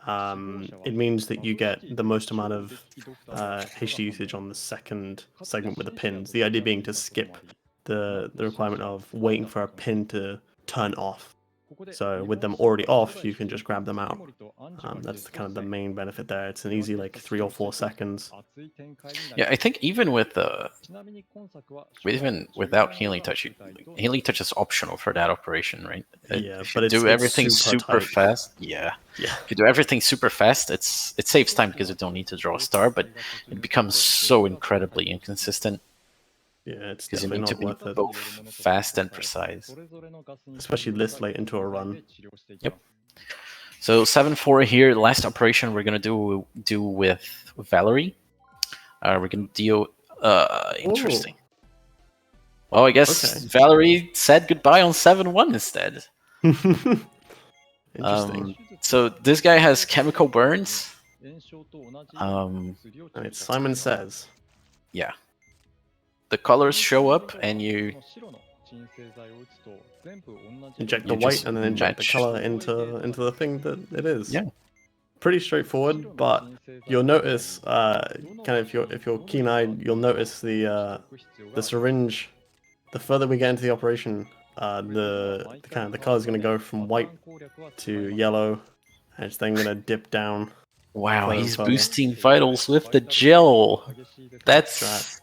it means that you get the most amount of HT usage on the second segment with the pins. The idea being to skip the requirement of waiting for a pin to turn off. So with them already off, you can just grab them out. That's kind of the main benefit there. It's an easy 3 or 4 seconds. Yeah, I think even without healing touch, healing touch is optional for that operation, right? Yeah, if but you it's do everything super fast. Yeah. If you do everything super fast, it saves time because you don't need to draw a star, but it becomes so incredibly inconsistent. Yeah, it's definitely not worth it. Both fast and precise. Especially this late into a run. Yep. So 7-4 here, last operation we're going to do with Valerie. We're going to deal... interesting. Well, I guess Valerie said goodbye on 7-1 instead. Interesting. So this guy has chemical burns. And it's Simon Says. Yeah. The colors show up and you inject the white and then inject the color into the thing that it is. Yeah. Pretty straightforward, but you'll notice kind of if you're keen-eyed, you'll notice the syringe. The further we get into the operation, the color is going to go from white to yellow, and it's then going to dip down. Wow, he's boosting vitals with the gel. That's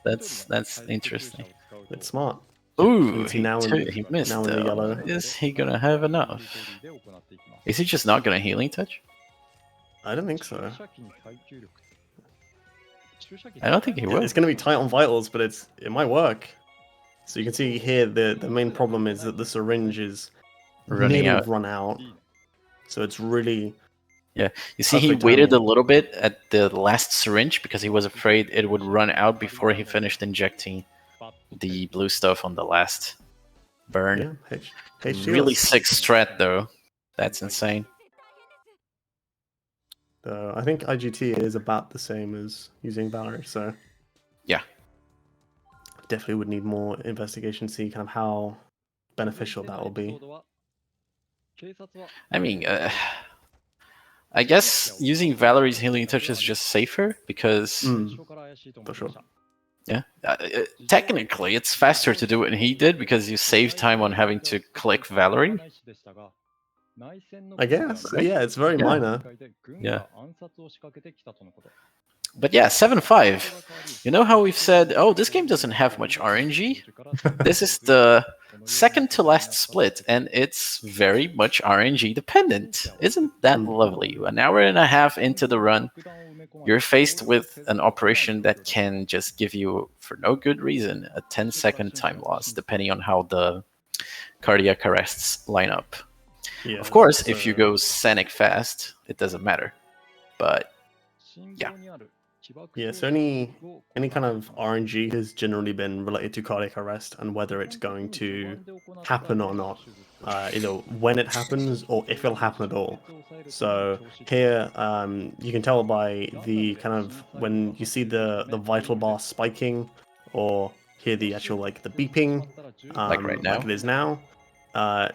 interesting. It's smart. Ooh, see now he missed. now in the yellow. Is he gonna have enough? Is he just not gonna healing touch? I don't think so. I don't think he will. It's going to be tight on vitals, but it might work. So you can see here the main problem is that the syringe is Running nearly out. run out. So it's really... Yeah, you see, he perfect waited a timing. little bit at the last syringe because he was afraid it would run out before he finished injecting the blue stuff on the last burn. Yeah, Really sick strat, though. That's insane. I think IGT is about the same as using Valerie, so... Yeah. Definitely would need more investigation to see kind of how beneficial that will be. I mean, I guess using Valerie's healing touch is just safer because... For sure. Yeah. Technically, it's faster to do what he did because you save time on having to click Valerie. I guess. Yeah, it's very minor. Yeah. But yeah, 7-5. You know how we've said, oh, this game doesn't have much RNG? This is the second to last split, and it's very much RNG dependent. Isn't that lovely? An hour and a half into the run, you're faced with an operation that can just give you, for no good reason, a 10-second time loss, depending on how the cardiac arrests line up. Yeah, of course, if you go Sanic fast, it doesn't matter. But yeah. Yeah, so any kind of RNG has generally been related to cardiac arrest and whether it's going to happen or not, either when it happens or if it'll happen at all. So here, you can tell by the kind of when you see the vital bar spiking, or hear the actual like the beeping, like right now, like it is now.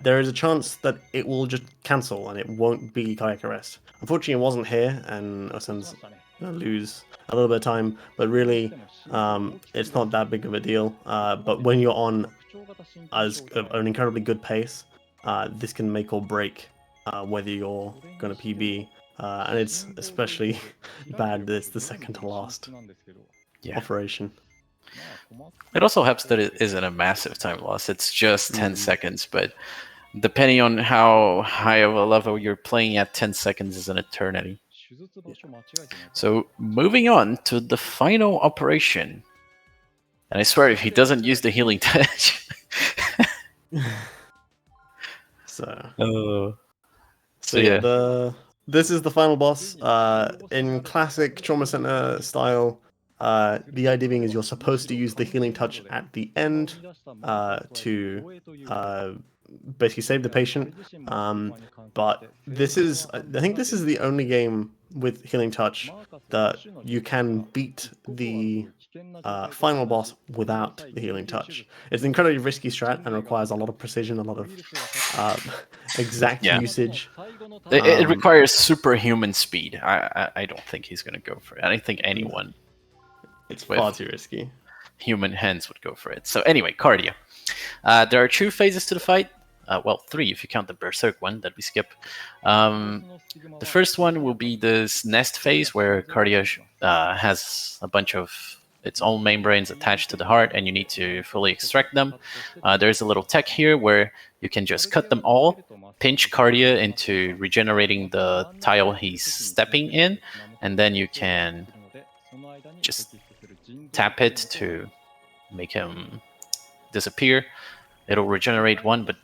There is a chance that it will just cancel and it won't be cardiac arrest. Unfortunately, it wasn't here, and Osen's gonna lose a little bit of time, but really, it's not that big of a deal. But when you're on an incredibly good pace, this can make or break whether you're going to PB, and it's especially bad that it's the second to last operation. It also helps that it isn't a massive time loss. It's just 10 seconds, but depending on how high of a level you're playing at, 10 seconds is an eternity. So moving on to the final operation. And I swear, if he doesn't use the healing touch... So yeah, this is the final boss. In classic Trauma Center style, the idea being is you're supposed to use the healing touch at the end to basically save the patient. But this is, I think this is the only game with healing touch that you can beat the final boss without the healing touch. It's an incredibly risky strat and requires a lot of precision, a lot of exact usage. It requires superhuman speed. I don't think he's going to go for it. I don't think anyone. It's far too risky. Human hands would go for it. So anyway, cardio. There are 2 phases to the fight. Well, 3 if you count the Berserk one that we skip. The first one will be this nest phase where cardio has a bunch of its own membranes attached to the heart, and you need to fully extract them. There's a little tech here where you can just cut them all, pinch cardio into regenerating the tile he's stepping in, and then you can just tap it to make him disappear. It'll regenerate 1, but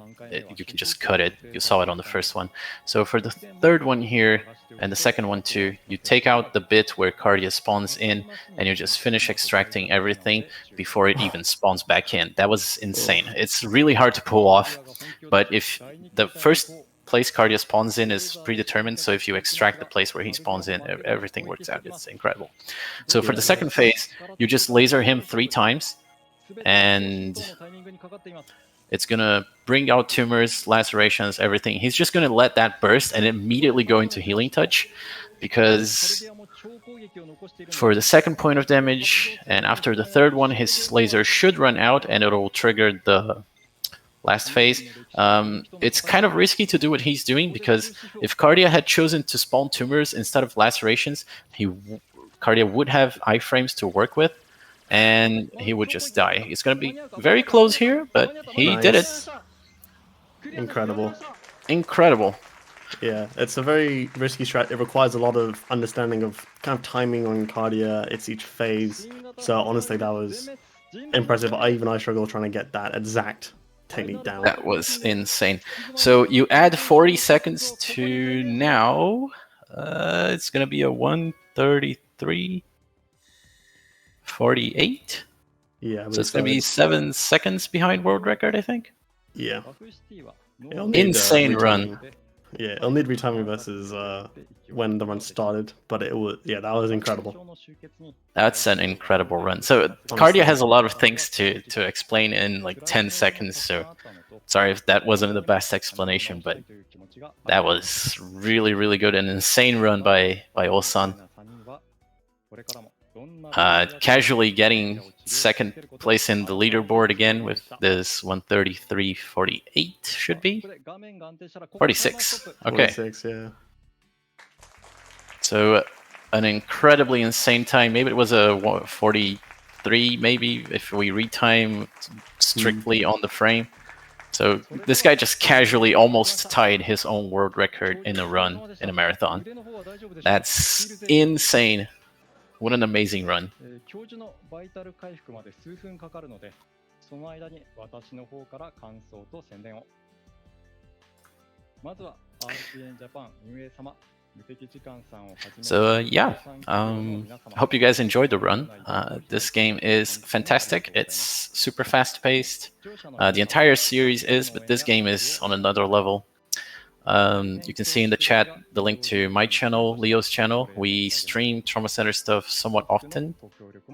you can just cut it. You saw it on the first one. So for the third one here, and the second one too, you take out the bit where cardio spawns in, and you just finish extracting everything before it even spawns back in. That was insane. It's really hard to pull off, but if the first place cardio spawns in is predetermined, so if you extract the place where he spawns in, everything works out. It's incredible. So for the second phase, you just laser him 3 times, and it's going to bring out tumors, lacerations, everything. He's just going to let that burst and immediately go into healing touch, because for the second point of damage, and after the third one, his laser should run out and it'll trigger the last phase. It's kind of risky to do what he's doing, because if Cardia had chosen to spawn tumors instead of lacerations, Cardia would have iframes to work with. and he would just die. It's going to be very close here, but he did it. Incredible. Incredible. Yeah, it's a very risky strat. It requires a lot of understanding of kind of timing on Cardia, it's each phase. So honestly, that was impressive. Even I struggle trying to get that exact technique down. That was insane. So you add 40 seconds to now. It's going to be a 1:33:48. Yeah, So it's going to be 7 seconds behind world record, I think. Yeah. Insane run. Yeah, it'll need retiming versus when the run started, but it was, yeah, that was incredible. That's an incredible run. So Cardia has a lot of things to explain in like 10 seconds, so sorry if that wasn't the best explanation, but that was really, really good. An insane run by Osan. Casually getting second place in the leaderboard again with this 1:33:48 should be 46. Okay. 46, yeah. So an incredibly insane time. Maybe it was a 43, maybe if we retime strictly on the frame. So this guy just casually almost tied his own world record in a run in a marathon. That's insane. What an amazing run. So yeah, hope you guys enjoyed the run. This game is fantastic. It's super fast-paced. The entire series is, but this game is on another level. You can see in the chat the link to my channel, Leo's channel. We stream Trauma Center stuff somewhat often.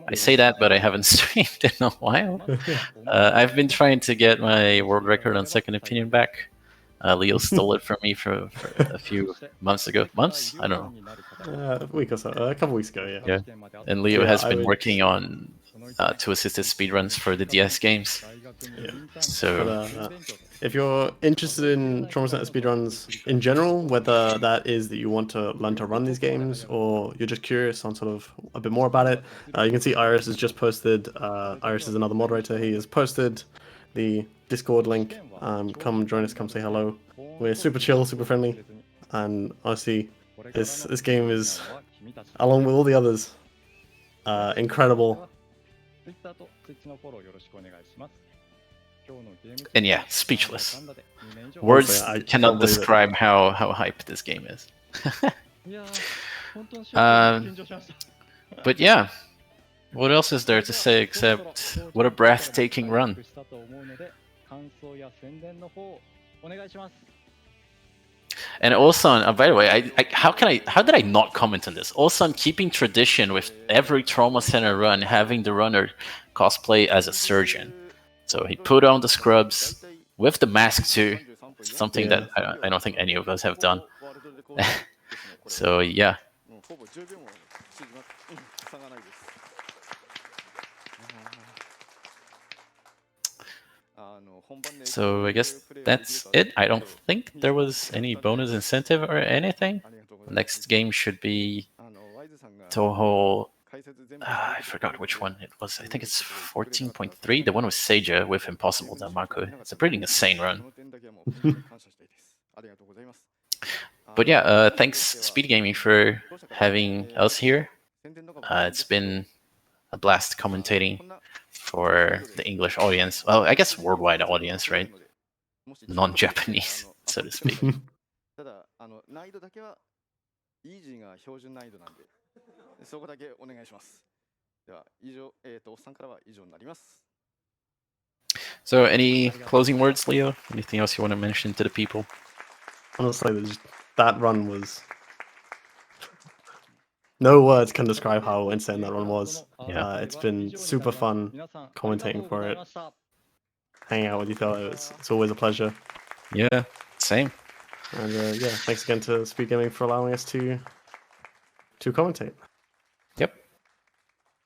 I say that, but I haven't streamed in a while. I've been trying to get my world record on Second Opinion back. Leo stole it from me for a few months ago. Months? I don't know. A week or so. A couple weeks ago, yeah. Yeah. And Leo has been working on two assisted speedruns for the DS games. Yeah. So but, if you're interested in Trauma Center speedruns in general, whether that is that you want to learn to run these games or you're just curious on sort of a bit more about it, you can see Iris has just posted, Iris is another moderator, he has posted the Discord link. Come join us, come say hello. We're super chill, super friendly, and honestly, this game is, along with all the others, incredible. And yeah, speechless. Words cannot describe how hyped this game is. But yeah, what else is there to say except what a breathtaking run. And Osan, by the way, how did I not comment on this? Osan keeping tradition with every Trauma Center run having the runner cosplay as a surgeon. So he put on the scrubs with the mask too. Something that I don't think any of us have done. So yeah. So I guess that's it. I don't think there was any bonus incentive or anything. Next game should be Toho. I forgot which one it was. I think it's 14.3. The one with Seija with Impossible Damaku. It's a pretty insane run. But yeah, thanks SpeedGaming for having us here. It's been a blast commentating for the English audience. Well, I guess worldwide audience, right? Non-Japanese, so to speak. So any closing words, Leo? Anything else you want to mention to the people? Honestly, that run was... No words can describe how insane that run was. Yeah. It's been super fun commentating for it. Hanging out with you fellow, it's always a pleasure. Yeah, same. And yeah, thanks again to SpeedGaming for allowing us to commentate.